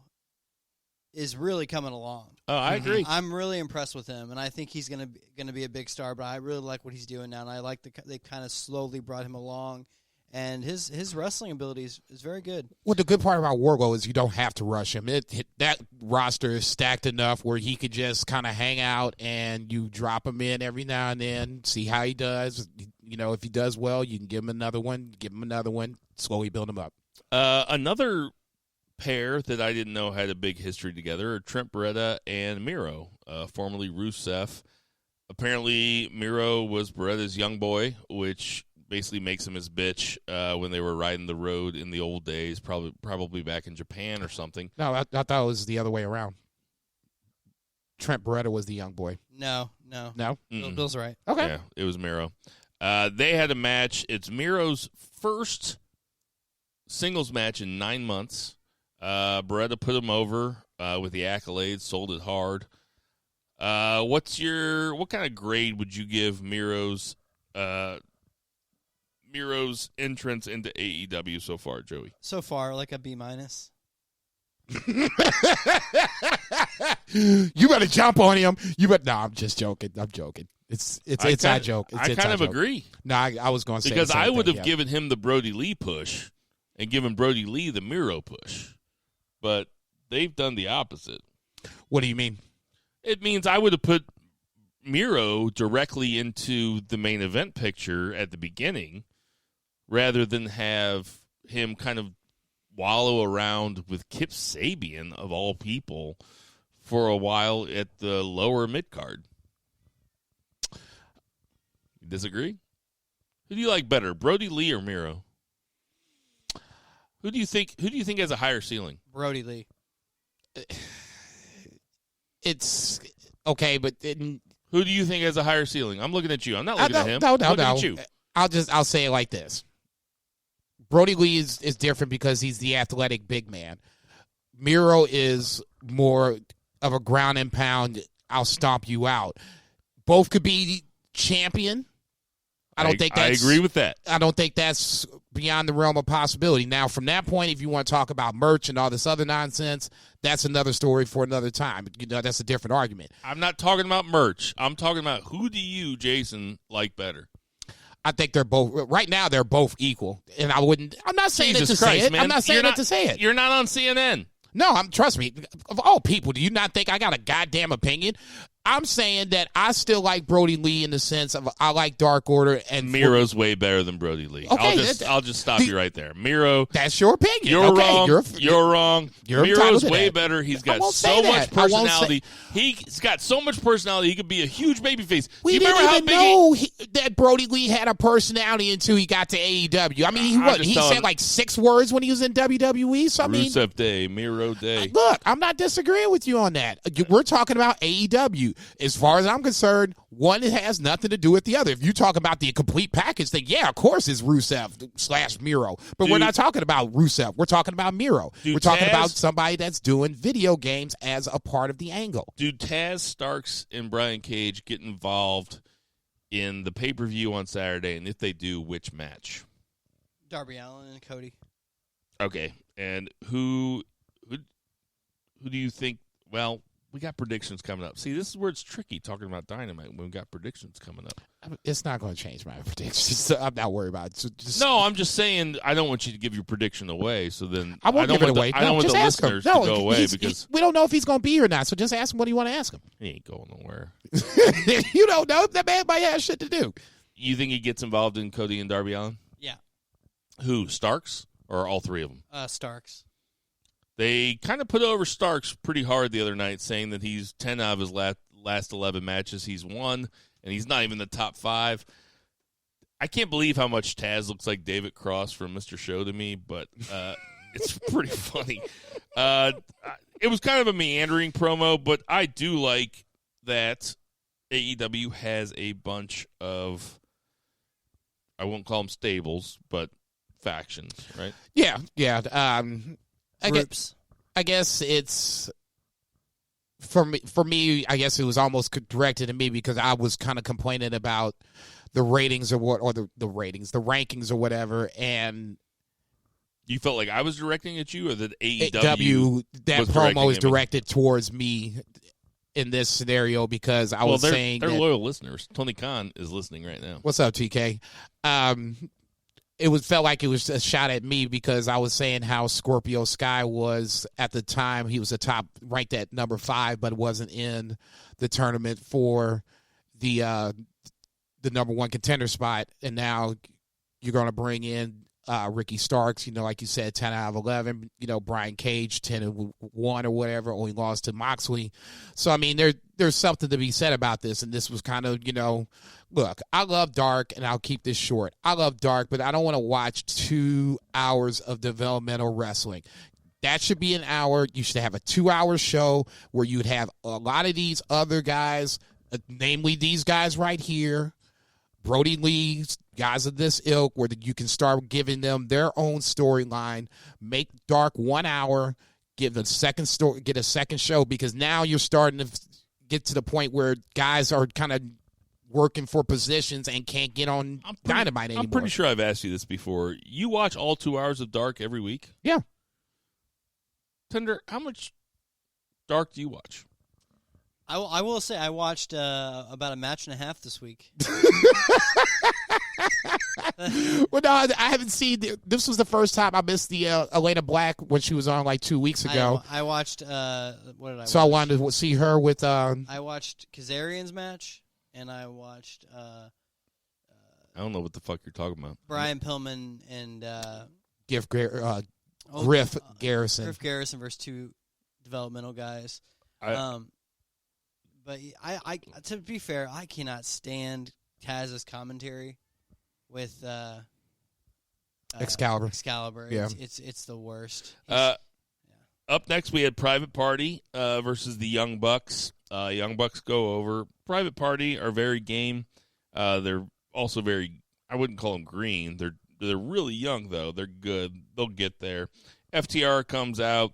is really coming along. Oh, I agree. I'm really impressed with him, and I think he's going to be a big star. But I really like what he's doing now, and I like they kind of slowly brought him along. And his wrestling ability is very good. Well, the good part about Wardlow is you don't have to rush him. That roster is stacked enough where he could just kind of hang out, and you drop him in every now and then, see how he does. If he does well, you can give him another one, slowly build him up. Another pair that I didn't know had a big history together are Trent Beretta and Miro, formerly Rusev. Apparently, Miro was Beretta's young boy, which basically makes him his bitch when they were riding the road in the old days, probably back in Japan or something. No, I thought it was the other way around. Trent Beretta was the young boy. No. Bill's right. Okay. Yeah, it was Miro. They had a match. It's Miro's first singles match in 9 months. Beretta put him over with the accolades, sold it hard. What kind of grade would you give Miro's entrance into AEW so far, Joey? So far, like a B-. You better jump on him. No, I'm just joking. I'm joking. It's a joke. I kind of agree. No, I was going to say because I would have given him the Brody Lee push and given Brody Lee the Miro push, but they've done the opposite. What do you mean? It means I would have put Miro directly into the main event picture at the beginning, rather than have him kind of wallow around with Kip Sabian, of all people, for a while at the lower mid-card. You disagree? Who do you like better, Brody Lee or Miro? Who do you think has a higher ceiling? Brody Lee. Okay, but who do you think has a higher ceiling? I'm looking at you. I'm not looking at him. No. Looking at you. I'll say it like this. Brody Lee is different because he's the athletic big man. Miro is more of a ground and pound, I'll stomp you out. Both could be champion. I agree with that. I don't think that's beyond the realm of possibility. Now, from that point, if you want to talk about merch and all this other nonsense, that's another story for another time. That's a different argument. I'm not talking about merch. I'm talking about who do you, Jason, like better? I think they're both right now. They're both equal, and I'm not saying Jesus it to Christ, say it. man. I'm not saying it to say it. You're not on CNN. No, trust me. Of all people, do you not think I got a goddamn opinion? I'm saying that I still like Brody Lee in the sense of I like Dark Order and Miro's way better than Brody Lee. Okay, I'll just stop you right there. Miro, that's your opinion. You're okay, wrong. You're wrong. Miro's way better. He's got so much personality. He's got so much personality. He could be a huge babyface. We didn't even know that Brody Lee had a personality until he got to AEW. I mean, he said like 6 words when he was in WWE. So I mean, Rusev Day, Miro Day. Look, I'm not disagreeing with you on that. We're talking about AEW. As far as I'm concerned, one has nothing to do with the other. If you talk about the complete package, then yeah, of course it's Rusev / Miro. But we're not talking about Rusev. We're talking about Miro. We're talking about somebody that's doing video games as a part of the angle. Do Taz, Starks, and Brian Cage get involved in the pay-per-view on Saturday? And if they do, which match? Darby Allin and Cody. Okay. And who do you think, well, we got predictions coming up. See, this is where it's tricky talking about Dynamite when we got predictions coming up. It's not going to change my predictions. So I'm not worried about it. No, I'm just saying I don't want you to give your prediction away. So then I won't give it away. I don't want the listeners to go away because we don't know if he's going to be here or not. So just ask him what you want to ask him. He ain't going nowhere. You don't know. That man might have shit to do. You think he gets involved in Cody and Darby Allin? Yeah. Who, Starks or all three of them? Starks. They kind of put over Starks pretty hard the other night, saying that he's 10 out of his last 11 matches he's won, and he's not even the top 5. I can't believe how much Taz looks like David Cross from Mr. Show to me, but it's pretty funny. It was kind of a meandering promo, but I do like that AEW has a bunch of, I won't call them stables, but factions, right? Yeah. Groups. I guess it's for me. I guess it was almost directed to me because I was kind of complaining about the ratings or the ratings, the rankings or whatever, and you felt like I was directing at you, or that AEW that promo is directed towards me in this scenario because I was saying they're loyal listeners. Tony Khan is listening right now. What's up, TK? It felt like it was a shot at me because I was saying how Scorpio Sky was at the time. He was ranked at number 5, but wasn't in the tournament for the number 1 contender spot. And now you're going to bring in Ricky Starks, like you said, 10 out of 11. Brian Cage, 10-1 or whatever, only lost to Moxley. So, I mean, there's something to be said about this. And this was kind of, look, I love Dark, and I'll keep this short. I love Dark, but I don't want to watch 2 hours of developmental wrestling. That should be an hour. You should have a 2-hour show where you would have a lot of these other guys, namely these guys right here, Brody Lee, guys of this ilk, where you can start giving them their own storyline, make Dark 1 hour, get a second show, because now you're starting to get to the point where guys are kind of working for positions and can't get on Dynamite anymore. I'm pretty sure I've asked you this before. You watch all 2 hours of Dark every week? Yeah. Tinder, how much Dark do you watch? I will say I watched about a match and a half this week. Well, no, I haven't seen. This was the first time I missed the Elena Black when she was on like 2 weeks ago. I watched. What did I watch? So I wanted to see her with. I watched Kazarian's match, and I watched. I don't know what the fuck you're talking about. Brian Pillman and Griff Garrison. Griff Garrison versus 2 developmental guys. But I to be fair, I cannot stand Taz's commentary with Excalibur. Excalibur. Yeah. It's the worst. Up next, we had Private Party versus the Young Bucks. Young Bucks go over. Private Party are very game. They're also very, I wouldn't call them green. They're really young, though. They're good. They'll get there. FTR comes out.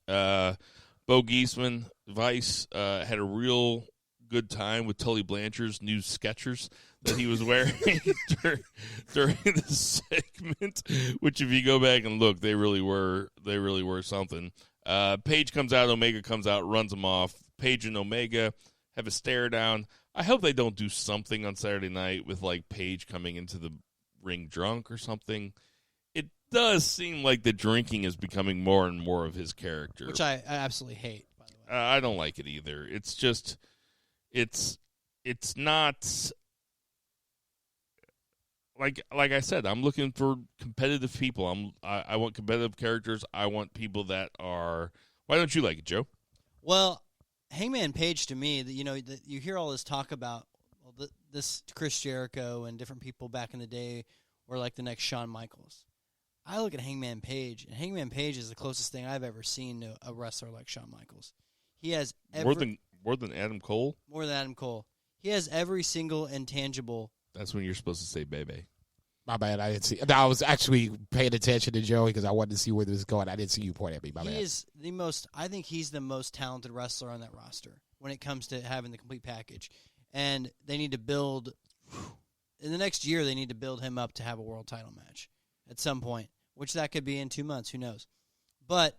Bo Giesman, Vice, had a real good time with Tully Blanchard's new Skechers that he was wearing during the segment, which if you go back and look, they really were something. Paige comes out, Omega comes out, runs them off. Paige and Omega have a stare down. I hope they don't do something on Saturday night with like Paige coming into the ring drunk or something. It does seem like the drinking is becoming more and more of his character, which I absolutely hate, by the way. I don't like it either. It's just it's not like I said, I'm looking for competitive people. I want competitive characters. I want people that are. Why don't you like it, Joe? Well, Hangman Page, to me, you hear all this talk about this Chris Jericho and different people back in the day were like the next Shawn Michaels. I look at Hangman Page, and Hangman Page is the closest thing I've ever seen to a wrestler like Shawn Michaels. He has more than Adam Cole. More than Adam Cole. He has every single intangible. That's when you're supposed to say "baby." My bad, I didn't see. No, I was actually paying attention to Joey because I wanted to see where this was going. I didn't see you point at me. My bad. I think he's the most talented wrestler on that roster when it comes to having the complete package. And they need to build, in the next year, they need to build him up to have a world title match at some point, which that could be in 2 months. Who knows? But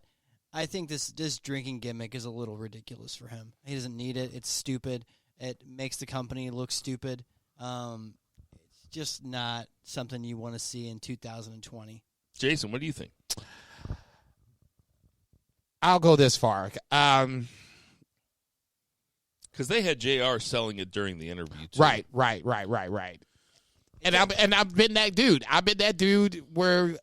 I think this drinking gimmick is a little ridiculous for him. He doesn't need it. It's stupid. It makes the company look stupid. It's just not something you want to see in 2020. Jason, what do you think? I'll go this far. Because they had JR selling it during the interview, too. Right. And I've been that dude. I've been that dude where,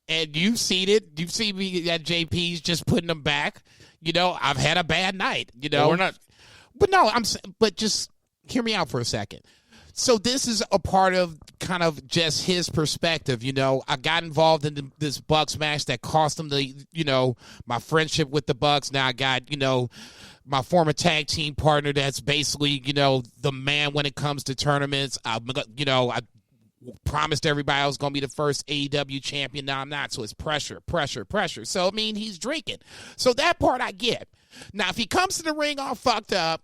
and you've seen it. You've seen me at JP's just putting them back. I've had a bad night. Well, we're not. But no, but just hear me out for a second. So this is a part of kind of just his perspective. I got involved in this Bucks match that cost him my friendship with the Bucks. Now I got, my former tag team partner that's basically, the man when it comes to tournaments. I promised everybody I was going to be the first AEW champion. Now I'm not. So it's pressure. So, he's drinking. So that part I get. Now, if he comes to the ring all fucked up,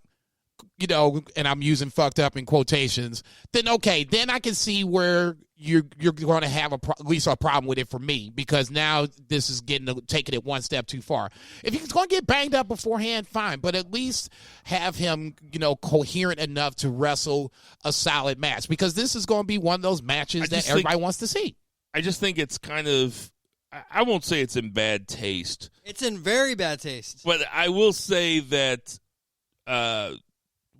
and I'm using fucked up in quotations, then okay, then I can see where you're going to have at least a problem with it for me, because now this is taking it one step too far. If he's going to get banged up beforehand, fine, but at least have him, coherent enough to wrestle a solid match, because this is going to be one of those matches that everybody wants to see. I just think it's kind of, I won't say it's in bad taste. It's in very bad taste. But I will say that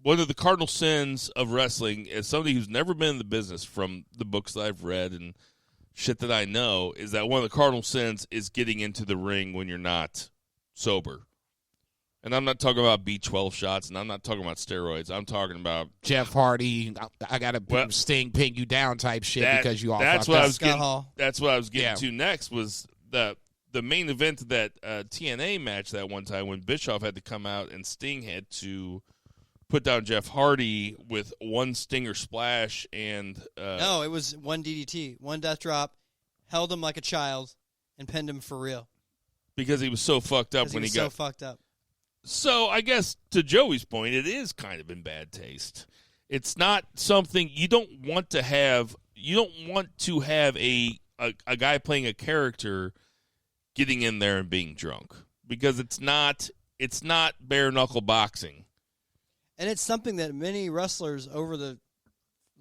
one of the cardinal sins of wrestling, as somebody who's never been in the business from the books that I've read and shit that I know, is that one of the cardinal sins is getting into the ring when you're not sober. And I'm not talking about B12 shots, and I'm not talking about steroids. I'm talking about Jeff Hardy, I got to Sting pin you down type shit because you all that's fucked what up. That's what I was getting to next, was the main event of that TNA match that one time when Bischoff had to come out and Sting had to put down Jeff Hardy with one Stinger splash and no, it was one DDT, one death drop, held him like a child, and pinned him for real because he was so fucked up when he got so fucked up. So I guess to Joey's point, it is kind of in bad taste. It's not something you don't want to have. You don't want to have a guy playing a character getting in there and being drunk, because it's not bare knuckle boxing. And it's something that many wrestlers over the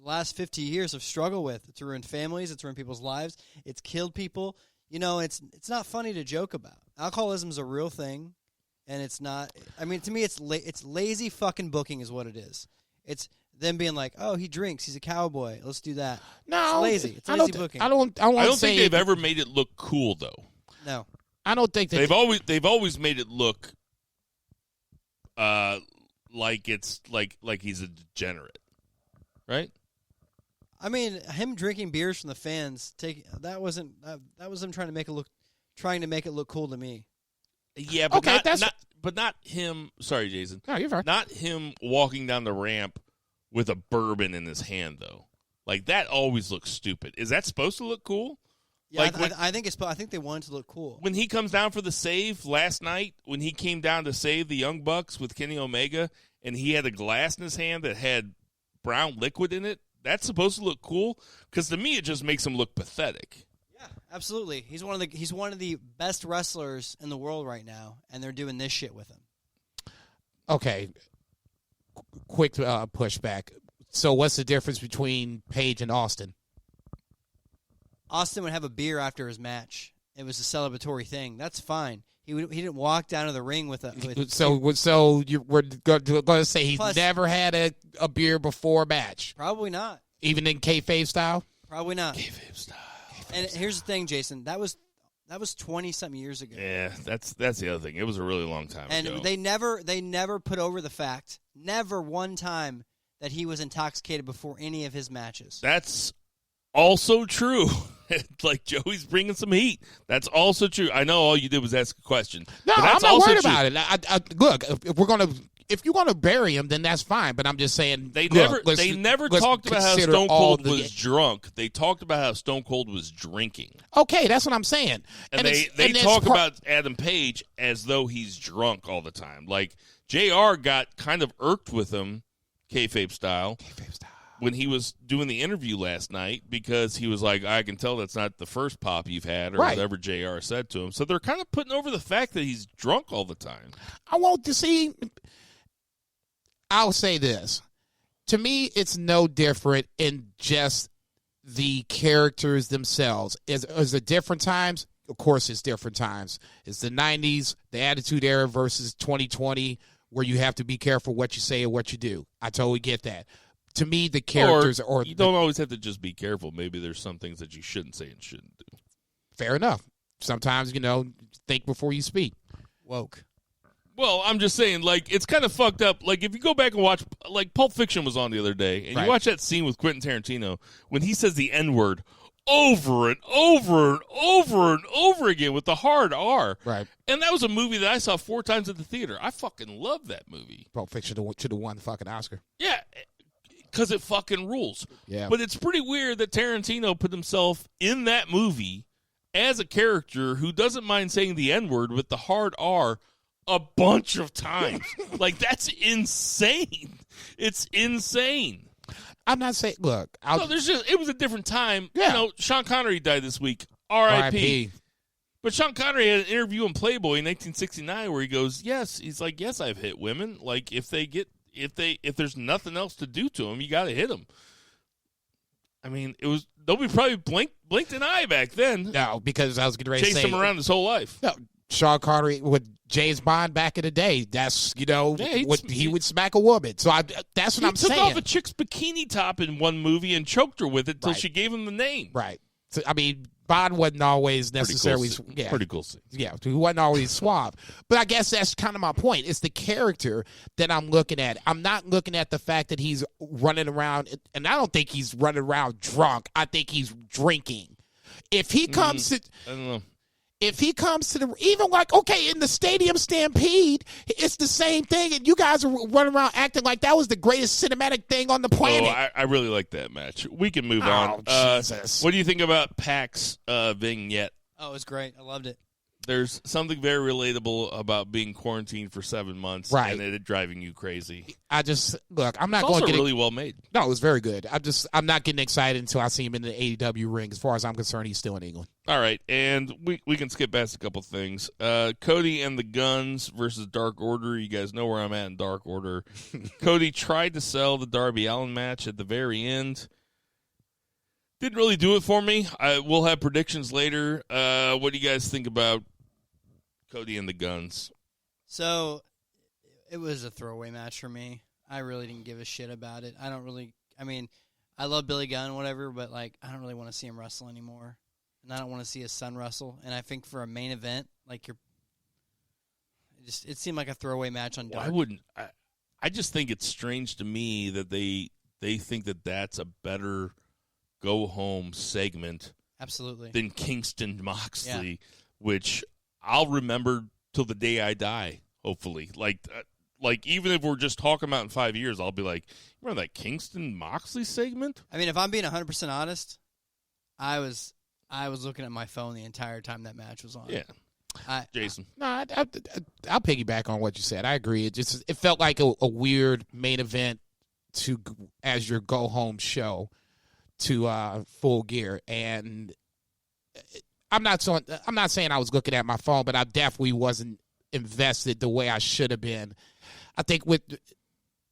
last 50 years have struggled with. It's ruined families. It's ruined people's lives. It's killed people. It's not funny to joke about. Alcoholism is a real thing, and it's not. To me, it's lazy fucking booking is what it is. It's them being like, oh, he drinks. He's a cowboy. Let's do that. No, it's lazy. It's lazy booking. I don't think they've ever made it look cool, though. No, I don't think they've always made it look like it's like he's a degenerate, right? Him drinking beers from the fans that was him trying to make it look cool to me. Yeah, but Okay, not him. Sorry, Jason. No, you're fine. Not him walking down the ramp with a bourbon in his hand, though. Like, that always looks stupid. Is that supposed to look cool? Yeah, Like I think they want it to look cool. When he comes down for the save last night, when he came down to save the Young Bucks with Kenny Omega, and he had a glass in his hand that had brown liquid in it, that's supposed to look cool? Because to me, it just makes him look pathetic. Yeah, absolutely. He's one of the best wrestlers in the world right now, and they're doing this shit with him. Okay, quick pushback. So what's the difference between Paige and Austin? Austin would have a beer after his match. It was a celebratory thing. That's fine. He didn't walk down to the ring with a. So we're going to say he's Plus- never had a beer before a match, Probably not. even in kayfabe style. Probably not. Kayfabe style. And here's the thing, Jason. That was 20-something years ago. Yeah, that's the other thing. It was a really long time And ago. they never put over the fact, never one time, that he was intoxicated before any of his matches. That's also true. Like, Joey's bringing some heat. That's also true. I know all you did was ask a question. No, but I'm that's not also worried true. about it. Look, if you're gonna bury him, then that's fine. But I'm just saying They look, never let's talked about how consider Stone all Cold the- was drunk. They talked about how Stone Cold was drinking. Okay, that's what I'm saying. And they it's talk about Adam Page as though he's drunk all the time. Like, JR got kind of irked with him, kayfabe style, when he was doing the interview last night, because he was like, I can tell that's not the first pop you've had, or Right. whatever JR said to him. So they're kind of putting over the fact that he's drunk all the time. I want to see. I'll say this. To me, it's no different in just the characters themselves. Is it different times? Of course, it's different times. It's the 90s, the Attitude Era versus 2020, where you have to be careful what you say and what you do. I totally get that. To me, the characters or are... you don't always have to just be careful. Maybe there's some things that you shouldn't say and shouldn't do. Fair enough. Sometimes, think before you speak. Woke. Well, I'm just saying, like, it's kind of fucked up. Like, if you go back and watch, like, Pulp Fiction was on the other day, and Right. you watch that scene with Quentin Tarantino, when he says the N-word over and over and over and over again with the hard R. Right. And that was a movie that I saw 4 times at the theater. I fucking love that movie. Pulp Fiction should have won the fucking Oscar. Yeah, because it fucking rules. Yeah. But it's pretty weird that Tarantino put himself in that movie as a character who doesn't mind saying the N-word with the hard R a bunch of times. Like, that's insane. It's insane. I'm not saying... Look, No, it was a different time. Yeah. Sean Connery died this week. R.I.P. But Sean Connery had an interview in Playboy in 1969 where he goes, yes, I've hit women. Like, if there's nothing else to do to them, you got to hit them. I mean, nobody probably blinked an eye back then. No, because I was getting ready to say... Chased him around his whole life. No, Sean Connery with James Bond back in the day. That's he would smack a woman. So that's what I'm saying. He took off a chick's bikini top in one movie and choked her with it till Right. she gave him the name. Right. So, I mean, Bond wasn't always necessarily Pretty cool scene. Yeah, he wasn't always suave. But I guess that's kind of my point. It's the character that I'm looking at. I'm not looking at the fact that he's running around, and I don't think he's running around drunk. I think he's drinking. If he comes to, I don't know. if he comes to the, even like, okay, in the Stadium Stampede, it's the same thing, and you guys are running around acting like that was the greatest cinematic thing on the planet. Oh, I really like that match. We can move Oh, on. Jesus. What do you think about Pac's vignette? Oh, it was great. I loved it. There's something very relatable about being quarantined for 7 months, Right. and it driving you crazy. I just look. I'm not It's going also to get really well made. No, it was very good. I'm not getting excited until I see him in the AEW ring. As far as I'm concerned, he's still in England. All right, and we can skip past a couple things. Cody and the Guns versus Dark Order. You guys know where I'm at in Dark Order. Cody tried to sell the Darby Allin match at the very end. Didn't really do it for me. We'll have predictions later. What do you guys think about Cody and the Guns? So, it was a throwaway match for me. I really didn't give a shit about it. I love Billy Gunn, whatever, but, I don't really want to see him wrestle anymore. And I don't want to see his son wrestle. And I think for a main event, it seemed like a throwaway match on Dark. I just think it's strange to me that they think that that's a better go-home segment Absolutely. than Kingston Moxley, which I'll remember till the day I die, hopefully. Like even if we're just talking about in 5 years, I'll be like, remember that Kingston Moxley segment? I mean, if I'm being 100% honest, I was looking at my phone the entire time that match was on. Yeah. Jason. No, I'll piggyback on what you said. I agree. It felt like a weird main event as your go home show to Full Gear, and I'm not saying I was looking at my phone, but I definitely wasn't invested the way I should have been. I think with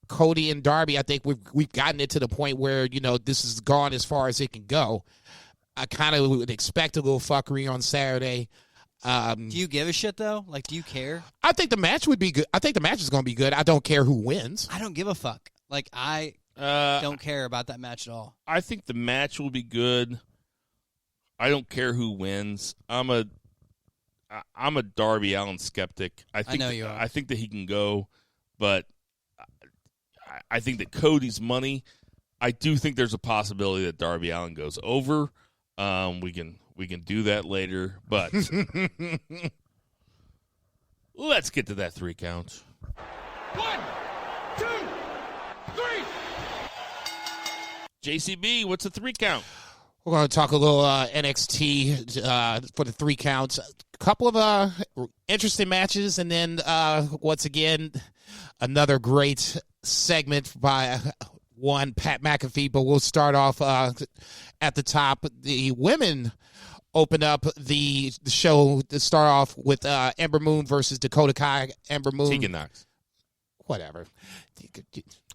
Cody and Darby, I think we've gotten it to the point where, this has gone as far as it can go. I kind of would expect a little fuckery on Saturday. Do you give a shit, though? Like, do you care? I think the match would be good. I think the match is going to be good. I don't care who wins. I don't give a fuck. Like, I don't care about that match at all. I think the match will be good. I don't care who wins. I'm a Darby Allin skeptic. I know you are. I think that he can go, but I think that Cody's money. I do think there's a possibility that Darby Allin goes over. We can do that later, but let's get to that 3 count. 1, 2, 3. JCB, what's a 3 count? We're going to talk a little NXT for the 3 counts. A couple of interesting matches, and then once again, another great segment by one Pat McAfee. But we'll start off at the top. The women open up the show to start off with Ember Moon versus Dakota Kai. Ember Moon. Tegan Knox. Whatever.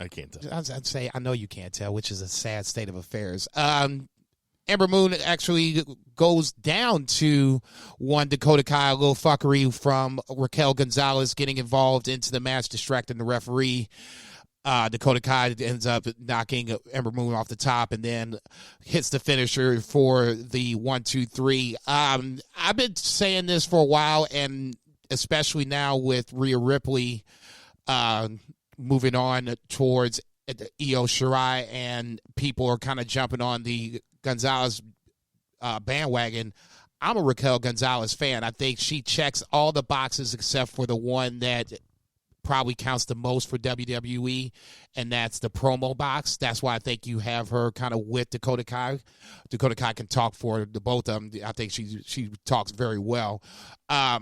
I can't tell. I'd say I know you can't tell, which is a sad state of affairs. Ember Moon actually goes down to one Dakota Kai, a little fuckery from Raquel Gonzalez getting involved into the match, distracting the referee. Dakota Kai ends up knocking Ember Moon off the top and then hits the finisher for the 1, 2, 3. I've been saying this for a while, and especially now with Rhea Ripley moving on towards Io Shirai, and people are kind of jumping on the Gonzalez bandwagon. I'm a Raquel Gonzalez fan. I think she checks all the boxes except for the one that probably counts the most for WWE, and that's the promo box. That's why I think you have her kind of with Dakota Kai. Dakota Kai can talk for the both of them. I think she talks very well. I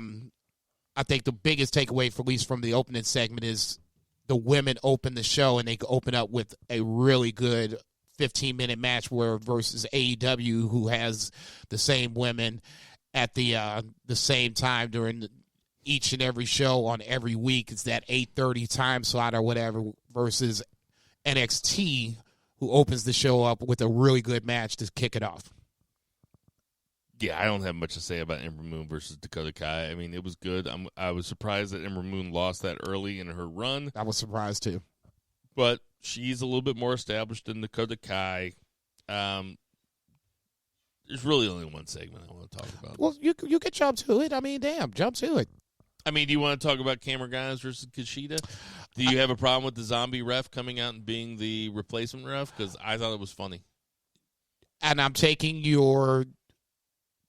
think the biggest takeaway, for at least from the opening segment, is the women open the show, and they open up with a really good 15-minute match versus AEW, who has the same women at the same time during each and every show on every week. It's that 8:30 time slot or whatever, versus NXT, who opens the show up with a really good match to kick it off. Yeah, I don't have much to say about Ember Moon versus Dakota Kai. I mean, it was good. I was surprised that Ember Moon lost that early in her run. I was surprised too. But she's a little bit more established than Dakota Kai. There's really only one segment I want to talk about. Well, you could jump to it. I mean, damn, jump to it. I mean, do you want to talk about Cameron Grimes versus Kushida? Do you have a problem with the zombie ref coming out and being the replacement ref? Because I thought it was funny. And I'm taking your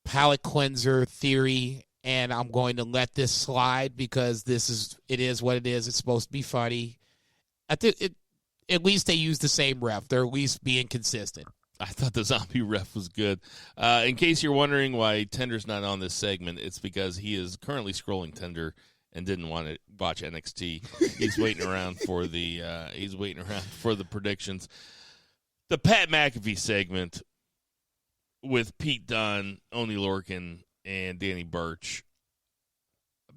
palate cleanser theory, and I'm going to let this slide because it is what it is. It's supposed to be funny. I think at least they use the same ref. They're at least being consistent. I thought the zombie ref was good. In case you're wondering why Tender's not on this segment, it's because he is currently scrolling Tender and didn't want to watch NXT. He's waiting around for the predictions. The Pat McAfee segment with Pete Dunne, Oney Lorcan, and Danny Burch.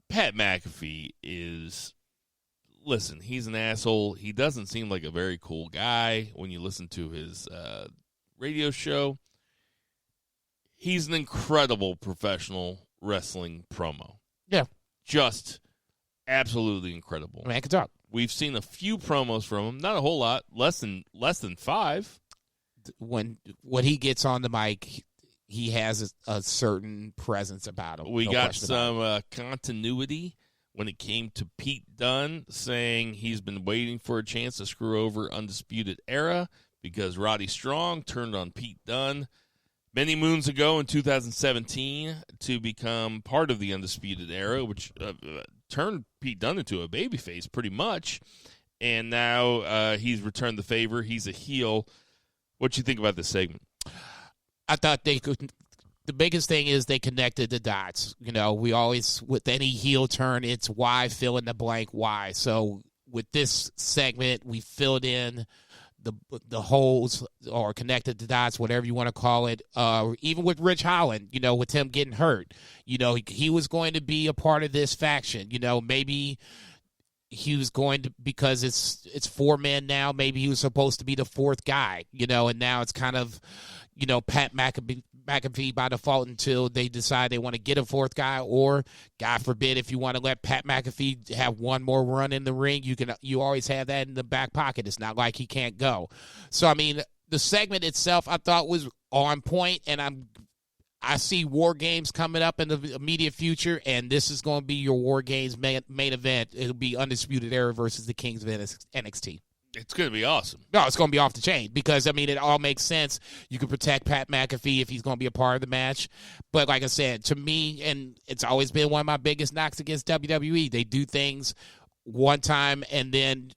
Pat McAfee is, listen, he's an asshole. He doesn't seem like a very cool guy when you listen to his radio show. He's an incredible professional wrestling promo. Yeah. Just absolutely incredible. Man can talk. We've seen a few promos from him, not a whole lot, less than 5. When he gets on the mic, he has a certain presence about him. We got some continuity when it came to Pete Dunne saying he's been waiting for a chance to screw over Undisputed Era because Roddy Strong turned on Pete Dunne. many moons ago in 2017 to become part of the Undisputed Era, which turned Pete Dunne into a babyface pretty much. And now he's returned the favor. He's a heel. What you think about this segment? I thought they could. The biggest thing is they connected the dots. You know, we always, with any heel turn, it's why, fill in the blank, why. So with this segment, we filled in the holes or connected the dots, whatever you want to call it. Even with Rich Holland, you know, with him getting hurt, you know, he was going to be a part of this faction. You know, maybe he was going to, because it's 4 men now, maybe he was supposed to be the 4th guy, you know, and now it's kind of, you know, Pat McAfee by default until they decide they want to get a 4th guy, or God forbid, if you want to let Pat McAfee have one more run in the ring, you always have that in the back pocket. It's not like he can't go. So I mean, the segment itself I thought was on point, and I see War Games coming up in the immediate future, and this is going to be your War Games main event. It'll be Undisputed Era versus the Kings of NXT. It's going to be awesome. No, it's going to be off the chain because, I mean, it all makes sense. You can protect Pat McAfee if he's going to be a part of the match. But like I said, to me, and it's always been one of my biggest knocks against WWE, they do things one time and then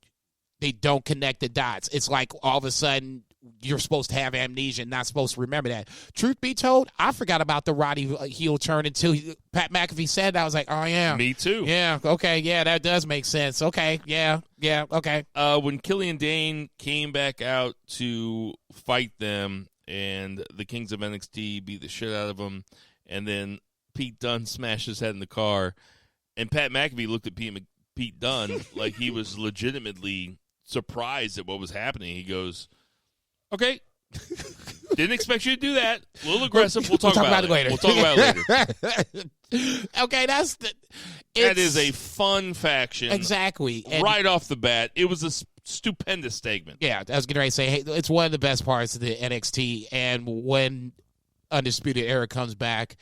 they don't connect the dots. It's like all of a sudden you're supposed to have amnesia and not supposed to remember that. Truth be told, I forgot about the Roddy heel turn until Pat McAfee said that. I was like, oh, yeah. Me too. Yeah, okay, yeah, that does make sense. Okay, yeah, okay. When Killian Dane came back out to fight them and the Kings of NXT beat the shit out of him, and then Pete Dunne smashed his head in the car, and Pat McAfee looked at Pete Dunne like he was legitimately surprised at what was happening. He goes, okay, didn't expect you to do that. A little aggressive. We'll talk about it later. We'll talk about it later. Okay, that is a fun faction. Exactly. And right off the bat, it was a stupendous segment. Yeah, I was going to say, hey, it's one of the best parts of the NXT, and when Undisputed Era comes back,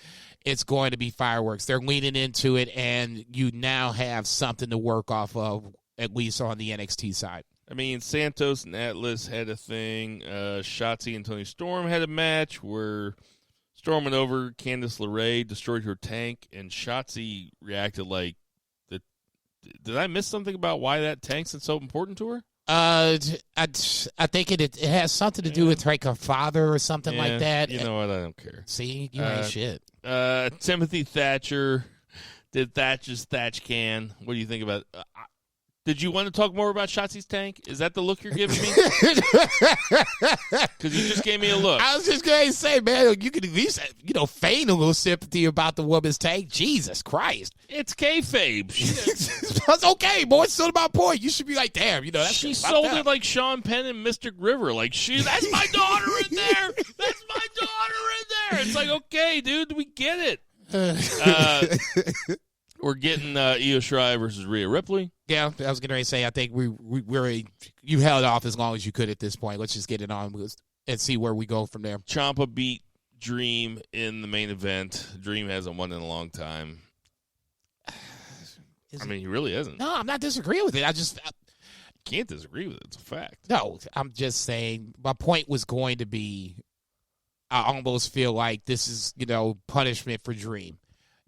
it's going to be fireworks. They're leaning into it, and you now have something to work off of, at least on the NXT side. I mean, Santos and Atlas had a thing. Shotzi and Toni Storm had a match where Storm went over Candice LeRae, destroyed her tank, and Shotzi reacted like, did I miss something about why that tank's so important to her? I think it has something to do with like her father or something like that. You know what? I don't care. See, you ain't shit. Timothy Thatcher did Thatcher's Thatch Can. What do you think about it? Did you want to talk more about Shotzi's tank? Is that the look you're giving me? Because you just gave me a look. I was just going to say, man, you could at least, feign a little sympathy about the woman's tank. Jesus Christ. It's kayfabe. That's okay, boy. It's still about point. You should be like, damn, that's she sold it like Sean Penn and Mystic River. Like, that's my daughter in there. That's my daughter in there. It's like, okay, dude, we get it. We're getting Io Shirai versus Rhea Ripley. Yeah, I was going to say, I think you held off as long as you could at this point. Let's just get it on and see where we go from there. Ciampa beat Dream in the main event. Dream hasn't won in a long time. He really hasn't. No, I'm not disagreeing with it. I can't disagree with it. It's a fact. No, I'm just saying my point was going to be I almost feel like this is, punishment for Dream.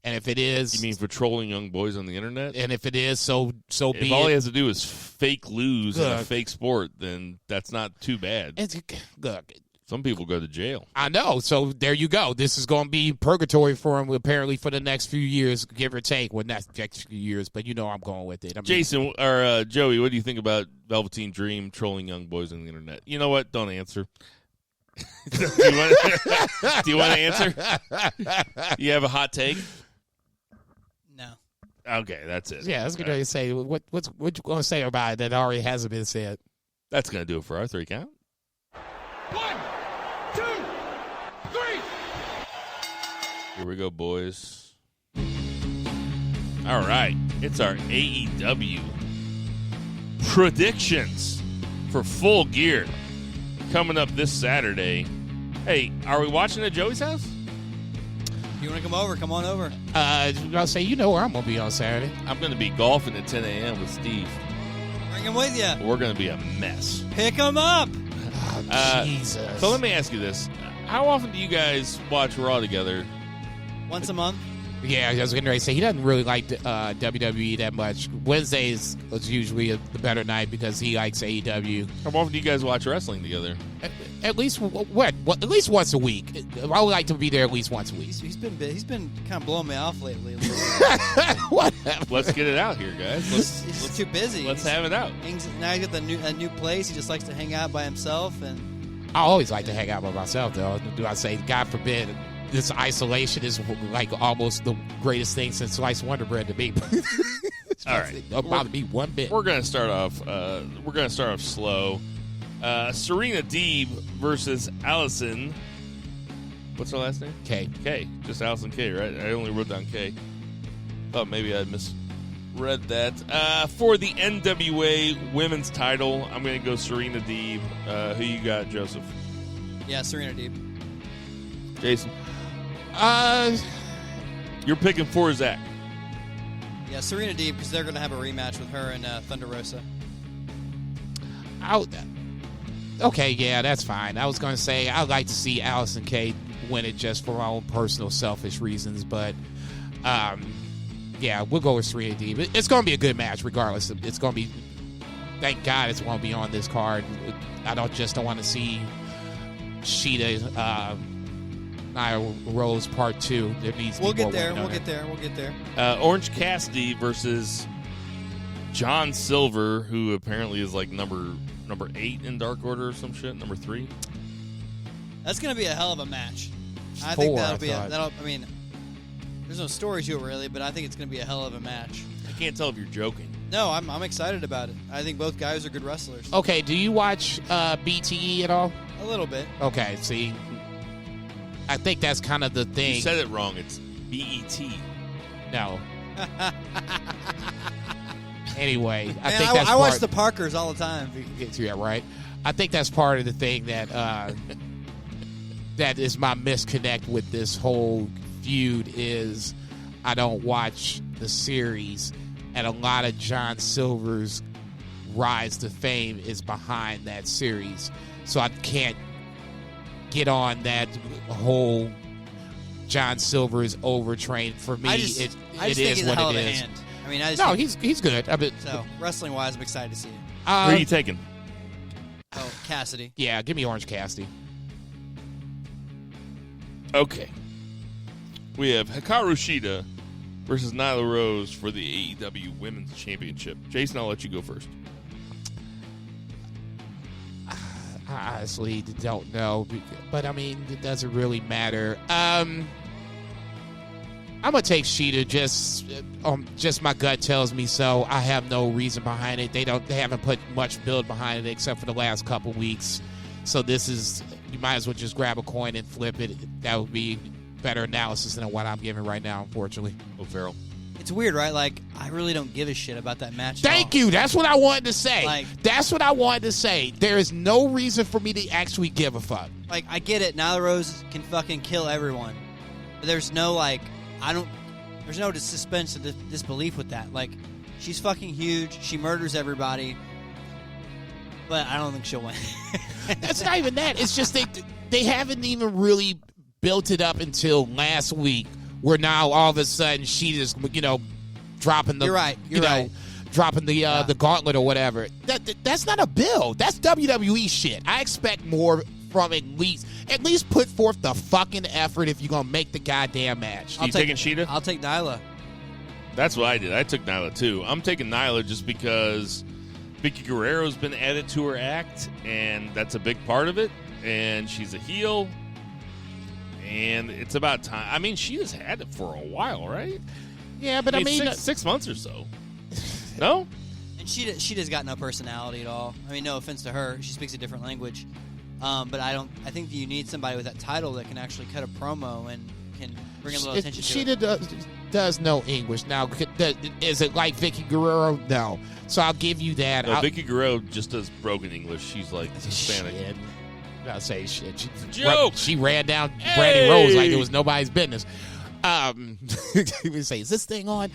And if it is... You mean for trolling young boys on the internet? And if it is, so be it. If all he has to do is fake lose in a fake sport, then that's not too bad. Look, some people go to jail. I know. So there you go. This is going to be purgatory for him, apparently, for the next few years, give or take. Well, not next few years, but I'm going with it. Jason, or Joey, what do you think about Velveteen Dream trolling young boys on the internet? You know what? Don't answer. Do you want to answer? You have a hot take? No. Okay, that's it. Yeah, I was going to say, what you going to say about it that already hasn't been said? That's going to do it for our 3 count. 1, 2, 3. Here we go, boys. All right, it's our AEW predictions for Full Gear coming up this Saturday. Hey, are we watching at Joey's house? You want to come over? Come on over. I'll say, where I'm going to be on Saturday. I'm going to be golfing at 10 a.m. with Steve. Bring him with you. We're going to be a mess. Pick him up. Jesus. So let me ask you this. How often do you guys watch Raw together? Once a month. Yeah, I was going to say he doesn't really like WWE that much. Wednesdays is usually the better night because he likes AEW. How often do you guys watch wrestling together? At least at least once a week. I would like to be there at least once a week. He's been kind of blowing me off lately. Whatever. Let's get it out here, guys. He's just too busy. Let's have it out. Now he's got a new place. He just likes to hang out by himself. And I always like to hang out by myself, though. Do I say, God forbid, this isolation is like almost the greatest thing since sliced Wonder Bread to me. All right, don't bother me one bit. We're gonna start off. Slow. Serena Deeb versus Allison. What's her last name? Okay. K. Just Allison K. Right? I only wrote down K. Thought maybe I misread that. For the NWA Women's Title, I'm gonna go Serena Deeb. Who you got, Joseph? yeah, Serena Deeb. Jason. You're picking for Zach. Yeah, Serena Deeb because they're going to have a rematch with her and Thunder Rosa. Okay, yeah, that's fine. I was going to say I'd like to see Allison Kay win it just for my own personal selfish reasons, but yeah, we'll go with Serena Deeb. It's going to be a good match regardless. It's going to be, thank God it's going to be on this card. I don't want to see Sheeta Nia Rose Part 2. There needs to be more women on there. We'll get there. Orange Cassidy versus John Silver, who apparently is like number 8 in Dark Order or some shit. Number 3. That's going to be a hell of a match. I 4, think I mean, there's no story to it really, but I think it's going to be a hell of a match. I can't tell if you're joking. No, I'm excited about it. I think both guys are good wrestlers. Okay, do you watch BTE at all? A little bit. Okay, see, I think that's kind of the thing. You said it wrong. It's B-E-T. No. Anyway, I Man, think that's I watch the Parkers all the time. Yeah, right. I think that's part of the thing that that is my misconnect with this whole feud is I don't watch the series, and a lot of John Silver's rise to fame is behind that series, so I can't get on that whole John Silver is overtrained. For me, I just it think is he's what a hell it of a is. hand. I mean, No, he's good. I mean, so wrestling wise, I'm excited to see it. Who are you taking? Oh, Cassidy. Yeah, give me Orange Cassidy. Okay. We have Hikaru Shida versus Nyla Rose for the AEW Women's Championship. Jason, I'll let you go first. I honestly don't know, but I mean, it doesn't really matter. I'm gonna take Sheeta. Just my gut tells me so. I have no reason behind it. They haven't put much build behind it except for the last couple weeks. So this is, you might as well just grab a coin and flip it. That would be better analysis than what I'm giving right now, unfortunately. Oh, Farrell. It's weird, right? Like, I really don't give a shit about that match. Thank you. That's what I wanted to say. That's what I wanted to say. There is no reason for me to actually give a fuck. Like, I get it. Nyla Rose can fucking kill everyone. But there's no, there's no suspense of disbelief with that. Like, she's fucking huge. She murders everybody. But I don't think she'll win. That's not even that. It's just they haven't even really built it up until last week, where now all of a sudden she just dropping the dropping the gauntlet or whatever. That's not a build. That's WWE shit. I expect more from at least put forth the fucking effort if you're gonna make the goddamn match. You taking Sheeta? I'll take Nyla. That's what I did. I took Nyla too. I'm taking Nyla just because Vicky Guerrero's been added to her act, and that's a big part of it. And she's a heel, and it's about time. I mean, she has had it for a while, right? Yeah, but I mean 6 months or so. No? And Sheeta's got no personality at all. I mean, no offense to her, she speaks a different language. But I think you need somebody with that title that can actually cut a promo and can bring a little attention to it. Sheeta does know English. Now, is it like Vicky Guerrero? No. So I'll give you that. No, Vicky Guerrero just does broken English. She's like Hispanic. Shit. I'll say shit. Joke. She ran down Brandy Rose like it was nobody's business. We say, is this thing on?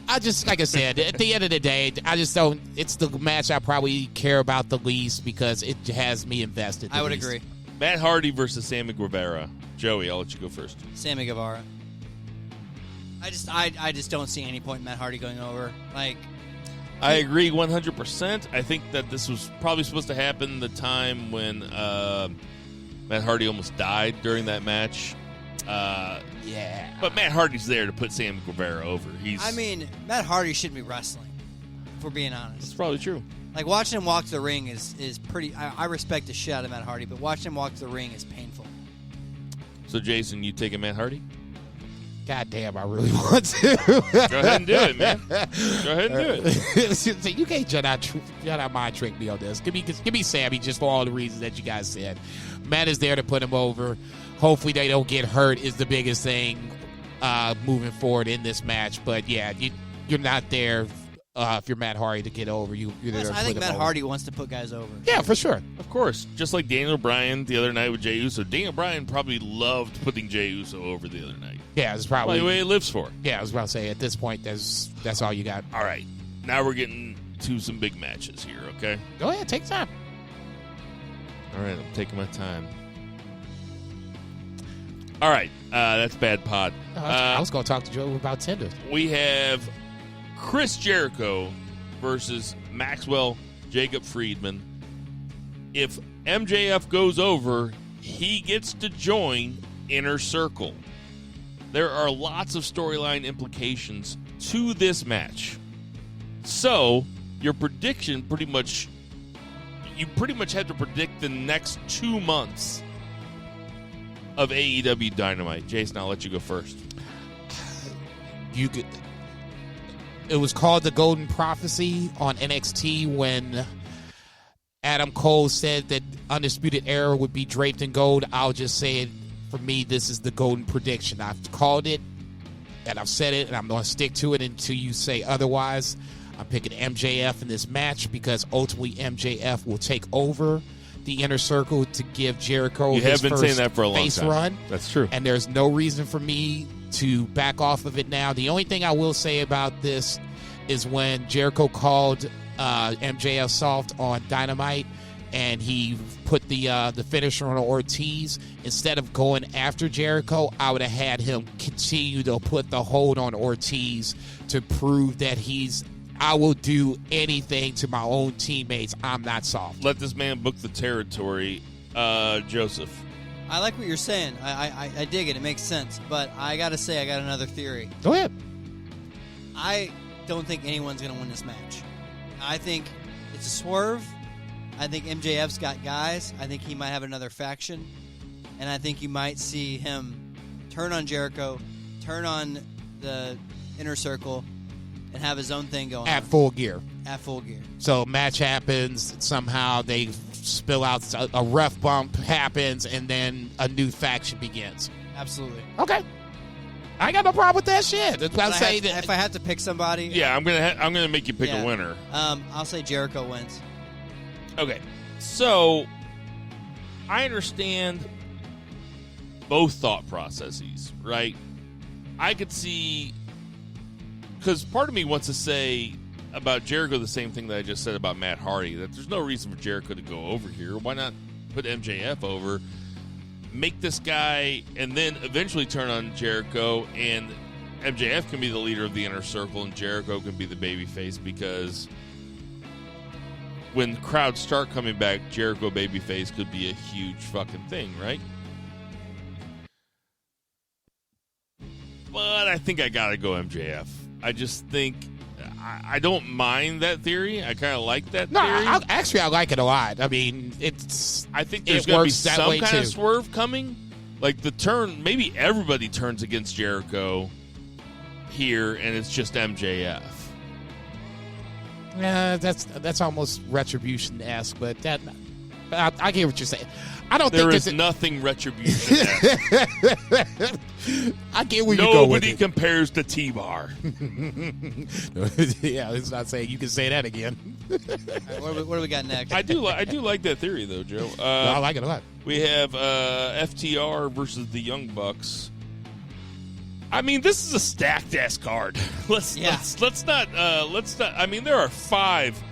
Like I said, at the end of the day, I just don't. It's the match I probably care about the least because it has me invested. I would agree. Matt Hardy versus Sammy Guevara. Joey, I'll let you go first. Sammy Guevara. I just don't see any point in Matt Hardy going over. Like, I agree 100%. I think that this was probably supposed to happen the time when Matt Hardy almost died during that match. Yeah. But Matt Hardy's there to put Sammy Guevara over. Matt Hardy shouldn't be wrestling, if we're being honest. That's probably true. Like, watching him walk to the ring is pretty... I respect the shit out of Matt Hardy, but watching him walk to the ring is painful. So, Jason, you taking Matt Hardy? God damn, I really want to. Go ahead and do it, man. Go ahead and do it. You can't Jedi mind trick me on this. Give me Sammy just for all the reasons that you guys said. Matt is there to put him over. Hopefully they don't get hurt is the biggest thing moving forward in this match. But, yeah, you're not there if you're Matt Hardy to get over. You're there to I put think him Matt over. Hardy wants to put guys over. Yeah, for sure. Of course. Just like Daniel Bryan the other night with Jey Uso. Daniel Bryan probably loved putting Jey Uso over the other night. Yeah, it's probably the way he lives for. Yeah, I was about to say, at this point, that's all you got. All right. Now we're getting to some big matches here, okay? Go ahead, take time. All right, I'm taking my time. All right, that's Bad Pod. I was going to talk to Joe about Tinder. We have Chris Jericho versus Maxwell Jacob Friedman. If MJF goes over, he gets to join Inner Circle. There are lots of storyline implications to this match. So, your prediction pretty much have to predict the next 2 months of AEW Dynamite. Jason, I'll let you go first. It was called the Golden Prophecy on NXT when Adam Cole said that Undisputed Era would be draped in gold. I'll just say it. For me, this is the golden prediction. I've called it, and I've said it, and I'm going to stick to it until you say otherwise. I'm picking MJF in this match because ultimately MJF will take over the Inner Circle to give Jericho his been first saying that for a long face time. run. That's true. And there's no reason for me to back off of it now. The only thing I will say about this is when Jericho called MJF soft on Dynamite, and he put the finisher on Ortiz. Instead of going after Jericho, I would have had him continue to put the hold on Ortiz to prove that I will do anything to my own teammates. I'm not soft. Let this man book the territory. Joseph. I like what you're saying. I dig it. It makes sense. But I got to say, I got another theory. Go ahead. I don't think anyone's going to win this match. I think it's a swerve. I think MJF's got guys. I think he might have another faction. And I think you might see him turn on Jericho, turn on the Inner Circle, and have his own thing going At on. Full Gear. At Full Gear. So match happens, somehow they spill out, a ref bump happens, and then a new faction begins. Absolutely. Okay. I ain't got no problem with that shit. That's what I'm saying. If I had to pick somebody... Yeah, I'm gonna make you pick a winner. I'll say Jericho wins. Okay, so I understand both thought processes, right? I could see, because part of me wants to say about Jericho the same thing that I just said about Matt Hardy, that there's no reason for Jericho to go over here. Why not put MJF over, make this guy, and then eventually turn on Jericho, and MJF can be the leader of the Inner Circle, and Jericho can be the babyface, because when crowds start coming back, Jericho babyface could be a huge fucking thing, right? But I think I gotta go MJF. I just think I don't mind that theory. I kind of like that theory. I like it a lot. I mean, I think there's going to be some kind of swerve coming. Like the turn, maybe everybody turns against Jericho here, and it's just MJF. Yeah, that's almost Retribution-esque, but I get what you're saying. I don't there think is nothing Retribution-esque. I get where you go with it. Nobody compares to T-Bar. Yeah, it's not saying you can say that again. Right, what do we got next? I do like that theory though, Joe. I like it a lot. We have FTR versus the Young Bucks. I mean, this is a stacked ass card. Let's not. I mean, there are 5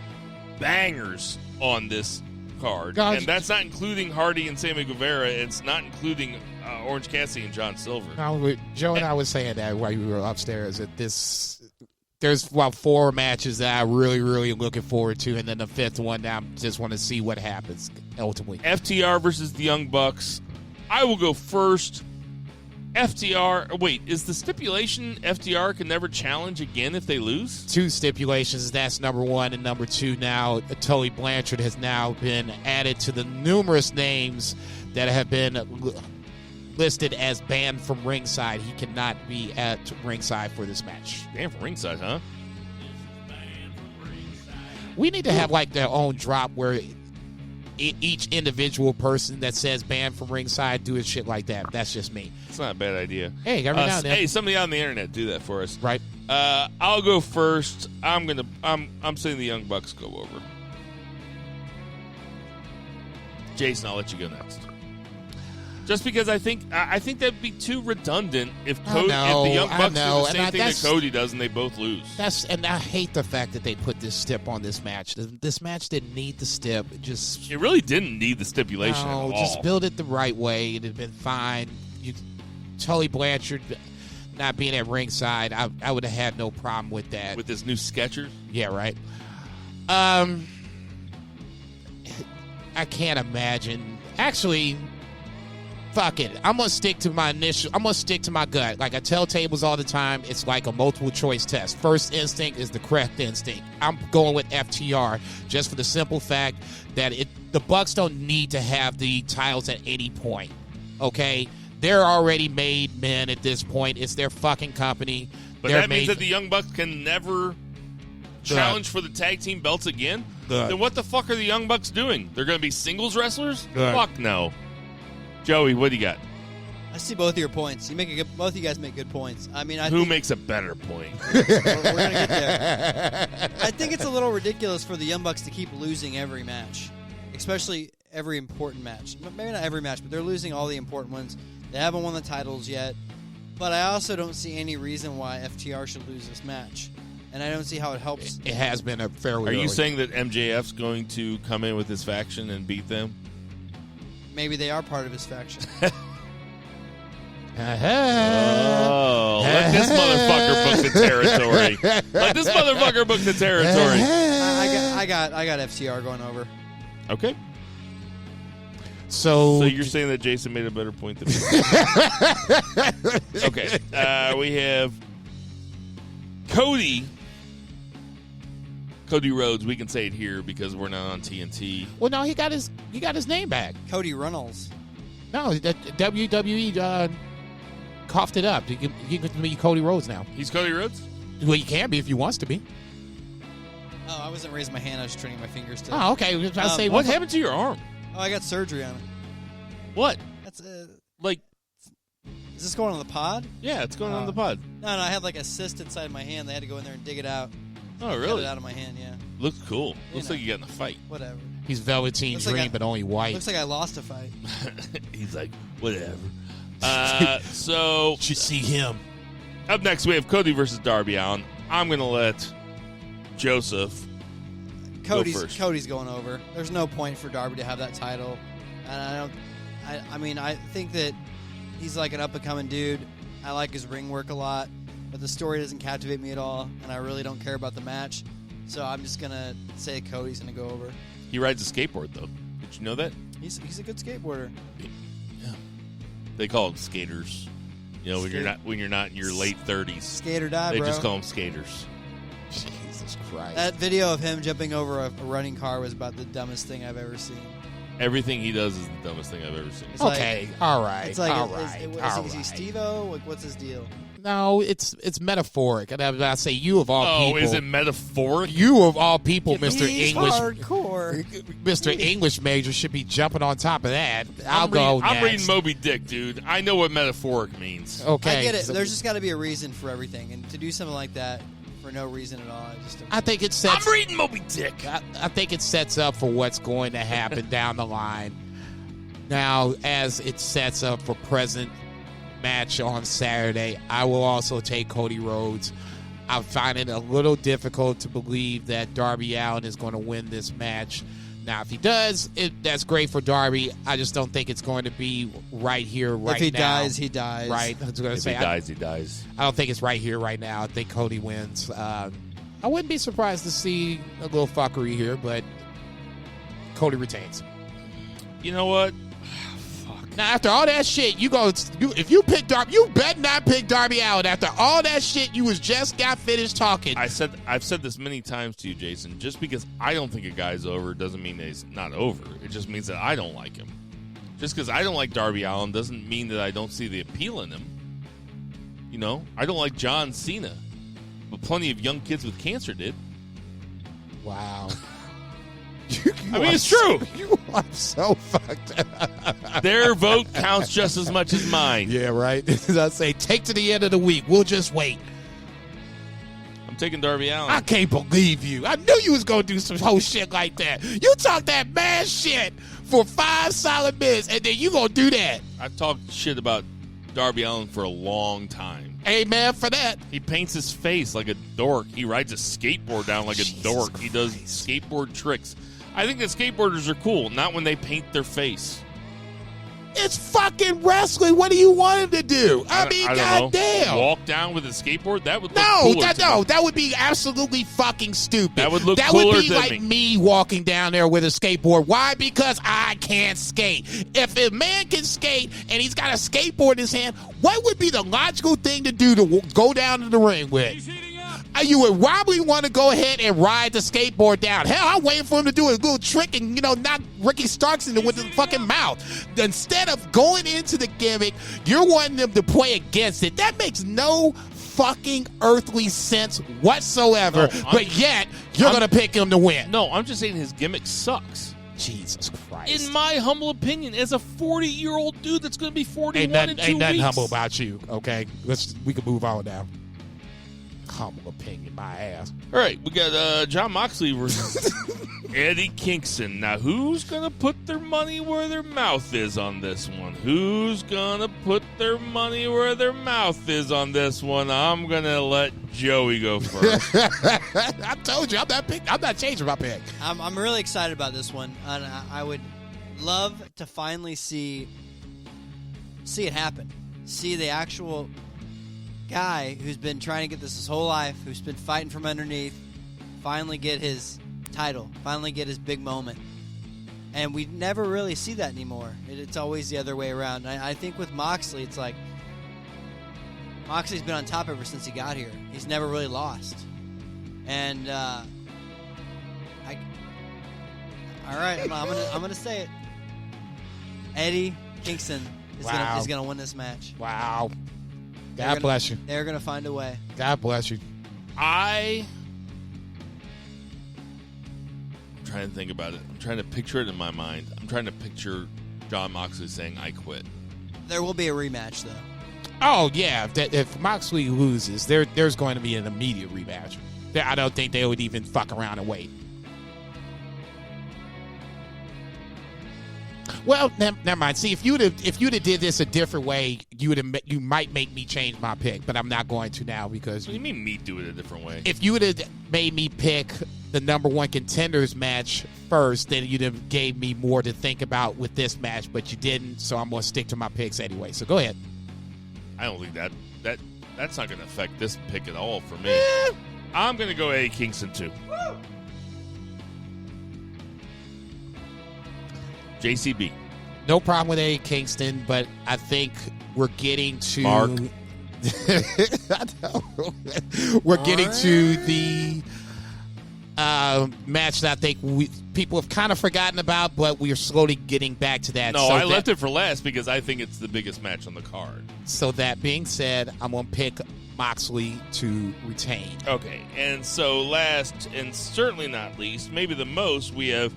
bangers on this card, God. and that's not including Hardy and Sammy Guevara. It's not including Orange Cassidy and John Silver. Joe and I was saying that while we were upstairs, that there's 4 matches that I'm really, really looking forward to, and then the 5th one that I just want to see what happens ultimately. FTR versus the Young Bucks. I will go first. FTR. Wait, is the stipulation FTR can never challenge again if they lose? 2 stipulations. That's number 1, and number 2. Now, Tully Blanchard has now been added to the numerous names that have been listed as banned from ringside. He cannot be at ringside for this match. Banned from ringside, huh? We need to have like their own drop where each individual person that says banned from ringside doing shit like that. That's just me. It's not a bad idea. Hey, every now and then. Hey, somebody on the internet do that for us. Right. I'll go first. I'm saying the Young Bucks go over. Jason, I'll let you go next. Just because I think that'd be too redundant if the Young Bucks do the same thing that Cody does and they both lose. And I hate the fact that they put this stip on this match. This match didn't need the stip. It really didn't need the stipulation at all. Just build it the right way. It'd have been fine. Tully Blanchard not being at ringside, I would have had no problem with that. With this new Skechers? Yeah, right. I can't imagine. Actually, fuck it. I'm going to stick to my gut. Like I tell tables all the time, it's like a multiple choice test. First instinct is the correct instinct. I'm going with FTR just for the simple fact that the Bucks don't need to have the titles at any point. Okay? They're already made men at this point. It's their fucking company. But that means that the Young Bucks can never challenge for the tag team belts again? Then what the fuck are the Young Bucks doing? They're going to be singles wrestlers? Fuck no. Joey, what do you got? I see both of your points. Both of you guys make good points. I mean, who makes a better point? We're going to get there. I think it's a little ridiculous for the Young Bucks to keep losing every match, especially every important match. Maybe not every match, but they're losing all the important ones. They haven't won the titles yet, but I also don't see any reason why FTR should lose this match, and I don't see how it helps. It has been a fairly. Are you saying that MJF's going to come in with his faction and beat them? Maybe they are part of his faction. Oh, let this motherfucker book the territory. Let this motherfucker book the territory. I got FTR going over. Okay. So you're saying that Jason made a better point than me? Okay. We have Cody Rhodes. We can say it here because we're not on TNT. Well, no, he got his name back. Cody Runnels. No, WWE coughed it up. He can be Cody Rhodes now. He's Cody Rhodes? Well, he can be if he wants to be. Oh, I wasn't raising my hand. I was training my fingers to. Oh, okay. What happened to your arm? Oh, I got surgery on it. What? That's is this going on the pod? Yeah, it's going on the pod. No, I had like a cyst inside my hand. They had to go in there and dig it out. Oh, really? Get it out of my hand, yeah. Looks cool. Looks like you got in a fight. Whatever. He's Velveteen Dream, but only white. Looks like I lost a fight. He's like, whatever. So should see him. Up next, we have Cody versus Darby Allin. I'm going to let Joseph go first. Cody's going over. There's no point for Darby to have that title, and I think that he's like an up and coming dude. I like his ring work a lot, but the story doesn't captivate me at all, and I really don't care about the match. So I'm just gonna say Cody's gonna go over. He rides a skateboard, though. Did you know that? He's a good skateboarder. Yeah. They call them skaters. You know, when you're not in your late 30s. Skate or die, they bro. just call them skaters. Jesus Christ. That video of him jumping over a running car was about the dumbest thing I've ever seen. Everything he does is the dumbest thing I've ever seen. It's okay, all right. It's like, all right. Is he Steve-O? Like, what's his deal? No, it's metaphoric. And I say you of all people. Oh, is it metaphoric? You of all people, Mr. He's English. hardcore. Mr. English major should be jumping on top of that. I'm reading Moby Dick, dude. I know what metaphoric means. Okay. I get it. There's just got to be a reason for everything. And to do something like that for no reason at all, I think it sets... I'm reading Moby Dick. I think it sets up for what's going to happen down the line. Now, as it sets up for present match on Saturday, I will also take Cody Rhodes. I find it a little difficult to believe that Darby Allin is going to win this match Now, if he does, that's great for Darby. I just don't think it's going to be right here, right now. If he dies, he dies. Right. I was going to say, If he dies, he dies. I don't think it's right here, right now. I think Cody wins. I wouldn't be surprised to see a little fuckery here, but Cody retains. You know what? Now, after all that shit, if you pick Darby, you better not pick Darby Allin. After all that shit, you just got finished talking. I've said this many times to you, Jason. Just because I don't think a guy's over doesn't mean that he's not over. It just means that I don't like him. Just because I don't like Darby Allin doesn't mean that I don't see the appeal in him. You know, I don't like John Cena, but plenty of young kids with cancer did. Wow. I mean, it's true. You are so fucked up. Their vote counts just as much as mine. Yeah, right. As I say, take to the end of the week. We'll just wait. I'm taking Darby Allin. I can't believe you. I knew you was going to do some whole shit like that. You talk that mad shit for 5 solid minutes, and then you going to do that. I've talked shit about Darby Allin for a long time. Amen for that. He paints his face like a dork. He rides a skateboard down like a dork. He does skateboard tricks. I think that skateboarders are cool, not when they paint their face. It's fucking wrestling. What do you want him to do? I mean, goddamn. Walk down with a skateboard? That would look cooler. That would be absolutely fucking stupid. That would look that cooler would be than like me walking down there with a skateboard. Why? Because I can't skate. If a man can skate and he's got a skateboard in his hand, what would be the logical thing to do to go down to the ring with? You would probably want to go ahead and ride the skateboard down. Hell, I'm waiting for him to do a little trick and, knock Ricky Starks in with the fucking mouth. Instead of going into the gimmick, you're wanting them to play against it. That makes no fucking earthly sense whatsoever. But yet, you're going to pick him to win. No, I'm just saying his gimmick sucks. Jesus Christ. In my humble opinion, as a 40-year-old dude that's going to be 41 in 2 weeks. Ain't nothing humble about you, okay? We can move on now. Humble opinion, my ass. All right, we got Jon Moxley versus Eddie Kingston. Now, who's going to put their money where their mouth is on this one? Who's going to put their money where their mouth is on this one? I'm going to let Joey go first. I told you, I'm not changing my pick. I'm really excited about this one, and I would love to finally see it happen. See the actual guy who's been trying to get this his whole life, who's been fighting from underneath, finally get his title, finally get his big moment. And we never really see that anymore. It's always the other way around. And I think with Moxley, it's like Moxley's been on top ever since he got here. He's never really lost. And all right, I'm gonna say it. Eddie Kingston is gonna win this match. Wow. God bless you. They're going to find a way. God bless you. I'm trying to think about it. I'm trying to picture it in my mind. I'm trying to picture Jon Moxley saying, I quit. There will be a rematch, though. Oh, yeah. If Moxley loses, there's going to be an immediate rematch. I don't think they would even fuck around and wait. Well, never mind. See, if you'd have did this a different way, you might make me change my pick, but I'm not going to now because. What do you mean me do it a different way? If you would have made me pick the number one contenders match first, then you'd have gave me more to think about with this match, but you didn't. So I'm going to stick to my picks anyway. So go ahead. I don't think that's not going to affect this pick at all for me. I'm going to go Eddie Kingston too. Woo! JCB. No problem with Eddie Kingston, but I think we're getting to Mark. I know. We're getting to the match that I think people have kind of forgotten about, but we are slowly getting back to that. No, I left it for last because I think it's the biggest match on the card. So that being said, I'm going to pick Moxley to retain. Okay, and so last and certainly not least, maybe the most, we have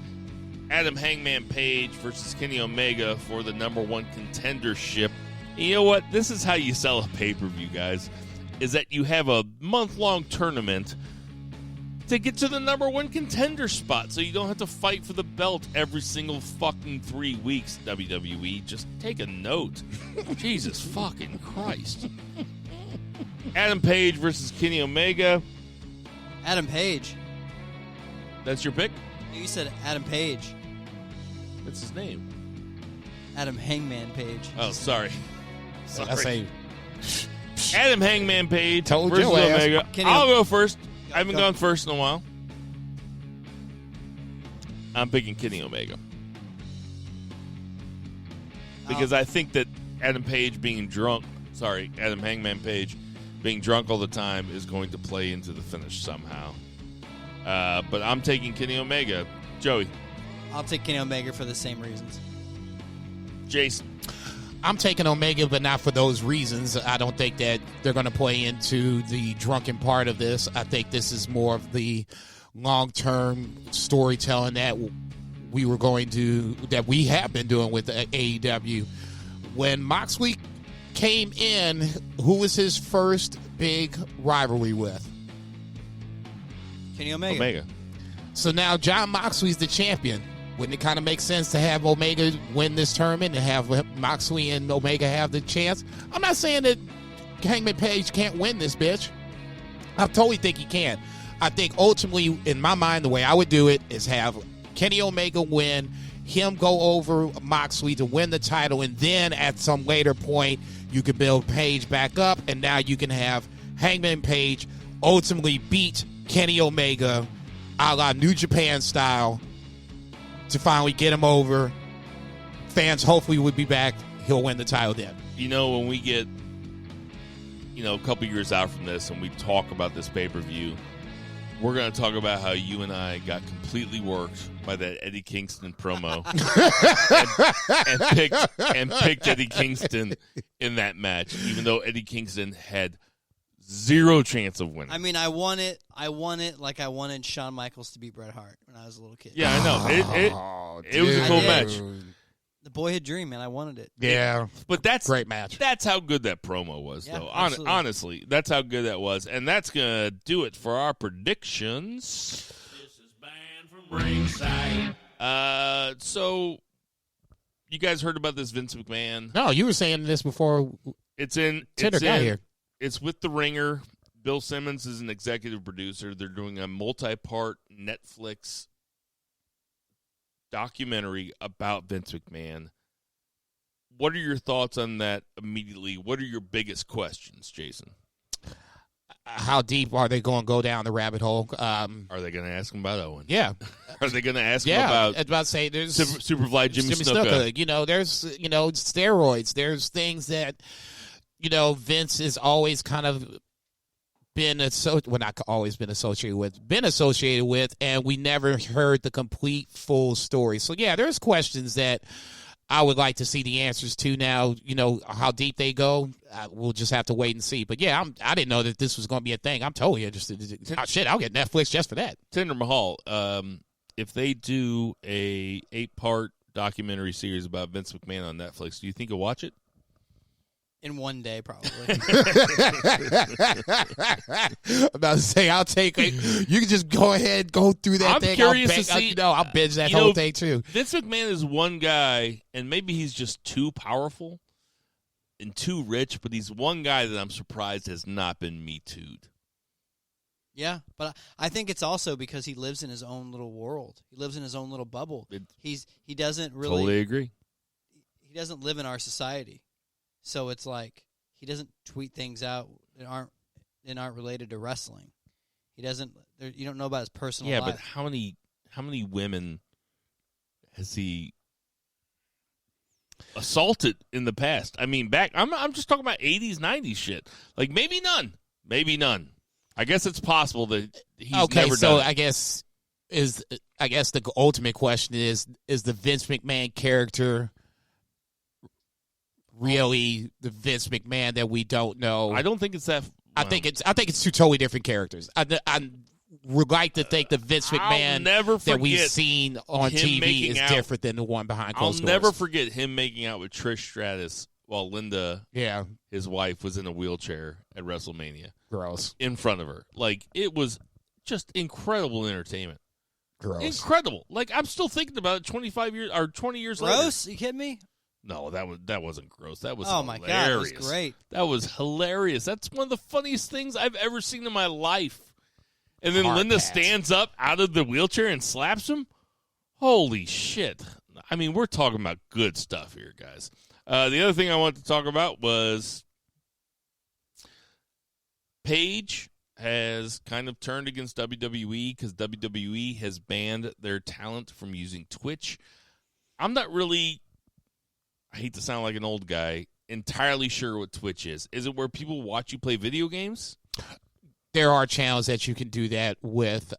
Adam Hangman Page versus Kenny Omega for the number one contendership. And you know what? This is how you sell a pay-per-view, guys, is that you have a month-long tournament to get to the number one contender spot so you don't have to fight for the belt every single fucking 3 weeks, WWE. Just take a note. Jesus fucking Christ. Adam Page versus Kenny Omega. Adam Page. That's your pick? You said Adam Page. What's his name? Adam Hangman Page. Oh, sorry. I say, Adam Hangman Page Told versus your ass. Omega. Kenny I'll go first. I haven't go. gone first in a while. I'm picking Kenny Omega. Because I think that Adam Hangman Page being drunk all the time is going to play into the finish somehow. But I'm taking Kenny Omega. Joey. I'll take Kenny Omega for the same reasons. Jason. I'm taking Omega, but not for those reasons. I don't think that they're going to play into the drunken part of this. I think this is more of the long-term storytelling that we have been doing with AEW. When Moxley came in, who was his first big rivalry with? Kenny Omega. Omega. So now John Moxley's the champion. Wouldn't it kind of make sense to have Omega win this tournament and have Moxley and Omega have the chance? I'm not saying that Hangman Page can't win this, bitch. I totally think he can. I think ultimately, in my mind, the way I would do it is have Kenny Omega win, him go over Moxley to win the title, and then at some later point, you could build Page back up, and now you can have Hangman Page ultimately beat Kenny Omega a la New Japan style to finally get him over. Fans hopefully would be back. He'll win the title then. You know, when we get, a couple years out from this and we talk about this pay-per-view, we're going to talk about how you and I got completely worked by that Eddie Kingston promo and picked Eddie Kingston in that match, even though Eddie Kingston had zero chance of winning. I mean, I won it like I wanted Shawn Michaels to beat Bret Hart when I was a little kid. Yeah, I know. It was a cool match. The boyhood dream, man. I wanted it. Yeah, but that's great match. That's how good that promo was, Yeah, though. absolutely. Honestly, that's how good that was, and that's gonna do it for our predictions. This is banned from ringside. So you guys heard about this Vince McMahon? No, you were saying this before Tinder got here. It's with The Ringer. Bill Simmons is an executive producer. They're doing a multi-part Netflix documentary about Vince McMahon. What are your thoughts on that immediately? What are your biggest questions, Jason? How deep are they going to go down the rabbit hole? Are they going to ask him about Owen? Yeah. Are they going to ask him Yeah, I about was about to say there's Superfly Jimmy Snuka? There's steroids. There's things that Vince has always kind of been associated with, and we never heard the complete full story. So yeah, there's questions that I would like to see the answers to now. How deep they go, we'll just have to wait and see. But yeah, I didn't know that this was going to be a thing. I'm totally interested. I'll get Netflix just for that. Tinder Mahal, if they do a 8-part documentary series about Vince McMahon on Netflix, do you think you'll watch it? In one day, probably. I'm about to say, I'll take it. You can just go ahead, go through that thing. I'm curious to see. I'll binge that whole thing too. Vince McMahon is one guy, and maybe he's just too powerful and too rich, but he's one guy that I'm surprised has not been Me Too'd. Yeah, but I think it's also because he lives in his own little world. He lives in his own little bubble. He doesn't really Totally agree. He doesn't live in our society. So it's like he doesn't tweet things out that aren't related to wrestling. He doesn't. You don't know about his personal life. Yeah, but how many women has he assaulted in the past? I mean, I'm just talking about 80s, 90s shit. Like maybe none. I guess it's possible that he's never done it. So I guess the ultimate question is the Vince McMahon character really the Vince McMahon that we don't know? I don't think it's that. I think it's two totally different characters. I would like to think the Vince McMahon that we've seen on TV is different than the one behind closed doors. I'll never forget him making out with Trish Stratus while Linda, his wife, was in a wheelchair at WrestleMania. Gross. In front of her. Like, it was just incredible entertainment. Gross. Incredible. Like, I'm still thinking about it 20 years later. Gross? Are you kidding me? No, that wasn't gross. That was my hilarious. God, that was great. That was hilarious. That's one of the funniest things I've ever seen in my life. And then Linda stands up out of the wheelchair and slaps him. Holy shit. I mean, we're talking about good stuff here, guys. The other thing I wanted to talk about was Paige has kind of turned against WWE because WWE has banned their talent from using Twitch. I'm not really, I hate to sound like an old guy, entirely sure what Twitch is. Is it where people watch you play video games? There are channels that you can do that with.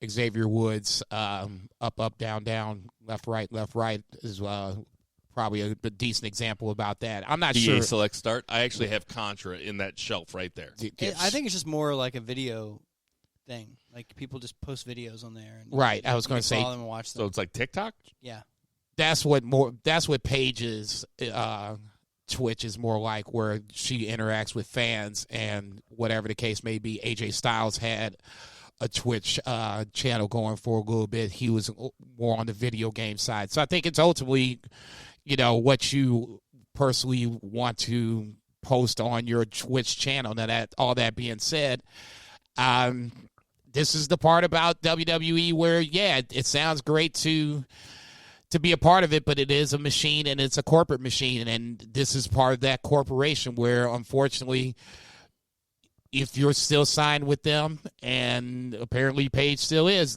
Xavier Woods, up, down, left, right is probably a decent example about that. I'm not sure. Select Start. I actually have Contra in that shelf right there. I think it's just more like a video thing. Like people just post videos on there. And right. I was going to say. Follow them and watch them. So it's like TikTok? Yeah. That's what Paige's Twitch is more like, where she interacts with fans and whatever the case may be. AJ Styles had a Twitch channel going for a little bit. He was more on the video game side. So I think it's ultimately, what you personally want to post on your Twitch channel. Now, all that being said, this is the part about WWE where, it sounds great to be a part of it, but it is a machine and it's a corporate machine. And this is part of that corporation where, unfortunately, if you're still signed with them, and apparently Paige still is,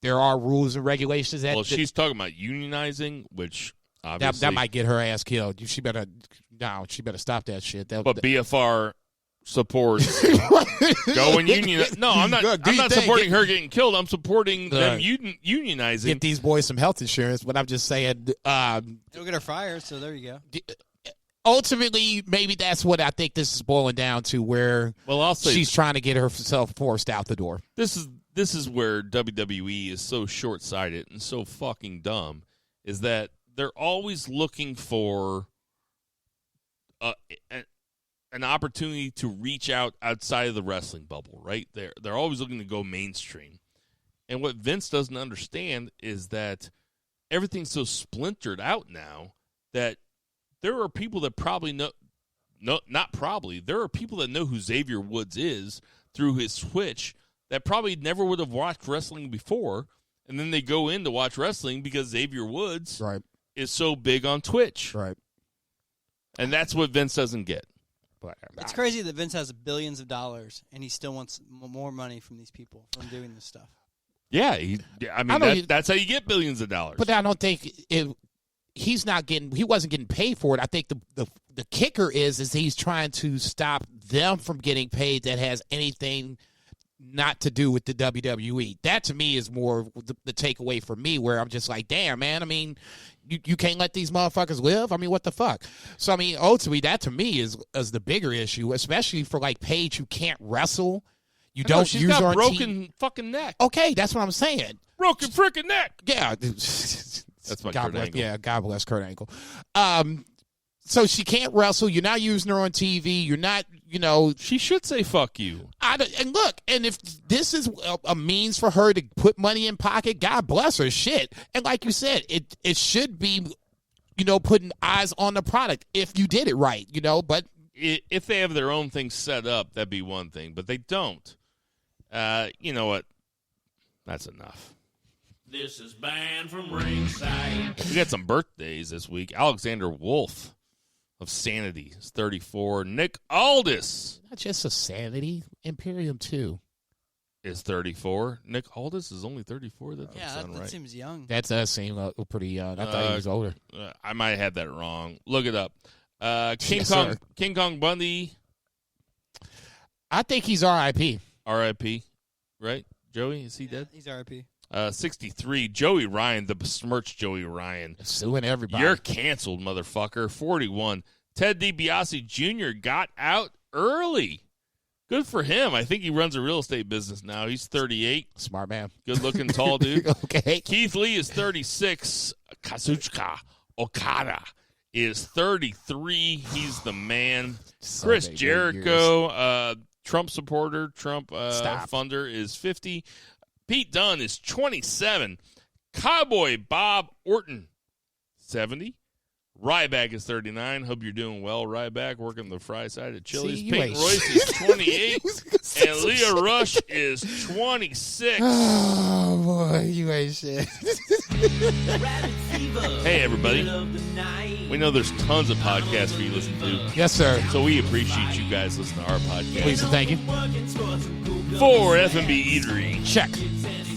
there are rules and regulations. She's talking about unionizing, which obviously that might get her ass killed. She better stop that shit. But BFR supports going union. No, I'm not supporting her getting killed. I'm supporting them unionizing. Get these boys some health insurance. But I'm just saying, it'll get her fired. So there you go. Ultimately, maybe that's what I think this is boiling down to, where she's trying to get herself forced out the door. This is where WWE is so short-sighted and so fucking dumb, is that they're always looking for an opportunity to reach out outside of the wrestling bubble, right? They're always looking to go mainstream. And what Vince doesn't understand is that everything's so splintered out now that there are people that there are people that know who Xavier Woods is through his Twitch that probably never would have watched wrestling before, and then they go in to watch wrestling because Xavier Woods is so big on Twitch. Right. And that's what Vince doesn't get. But it's crazy that Vince has billions of dollars, and he still wants more money from these people from doing this stuff. Yeah, that's how you get billions of dollars. But I don't think he wasn't getting paid for it. I think the kicker is he's trying to stop them from getting paid that has anything not to do with the WWE. That to me is more the takeaway for me, where I'm just like, damn, man, I mean, you can't let these motherfuckers live? I mean, what the fuck? So, I mean, ultimately, that to me is the bigger issue, especially for like Paige, who can't wrestle. She's use got her broken fucking neck. Okay, that's what I'm saying. Broken freaking neck. Yeah. That's my God Kurt bless, Angle. yeah, God bless Kurt Angle. So she can't wrestle. You're not using her on TV. You're not, She should say fuck you. And look, and if this is a means for her to put money in pocket, God bless her. Shit. And like you said, it should be, putting eyes on the product if you did it right, but. If they have their own thing set up, that'd be one thing, but they don't. You know what? That's enough. This is Banned from Ringside. We got some birthdays this week. Alexander Wolf of Sanity is 34. Nick Aldis. Not just a Sanity. Imperium 2 is 34. Nick Aldis is only 34. That doesn't sound right. That seems young. That does seem pretty young. I thought he was older. I might have had that wrong. Look it up. King Kong Bundy. I think he's R.I.P. R.I.P. Right? Joey, is he dead? He's R.I.P. 63, Joey Ryan, the besmirched Joey Ryan. Suing everybody. You're canceled, motherfucker. 41, Ted DiBiase Jr. got out early. Good for him. I think he runs a real estate business now. He's 38. Smart man. Good-looking, tall dude. Okay. Keith Lee is 36. Kazuchika Okada is 33. He's the man. Chris Jericho, Trump supporter, Trump funder, is 50. Pete Dunne is 27. Cowboy Bob Orton, 70. Ryback is 39. Hope you're doing well, Ryback. Working the fry side at Chili's. See, you Peyton ain't Royce is 28. And Leah Rush is 26. Oh, boy, you ain't shit. Hey, everybody. We know there's tons of podcasts for you to listen to. Yes, sir. So we appreciate you guys listening to our podcast. Please and thank you. For F&B Eatery. Check.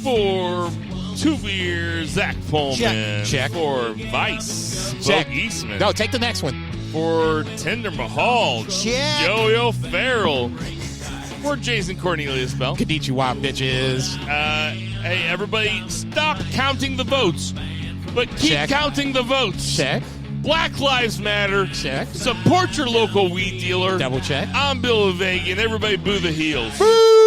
For Two Beer, Zach Pullman. Check. For Vice, Check. Vogue Eastman. No, take the next one. For Tinder Mahal, Check. Yo-Yo Farrell. For Jason Cornelius Bell. Konnichiwa, bitches. Hey, everybody, stop counting the votes, but keep Check. counting the votes. Check. Black Lives Matter. Check. Support your local weed dealer. Double check. I'm Bill Levagian. Everybody boo the heels. Boo!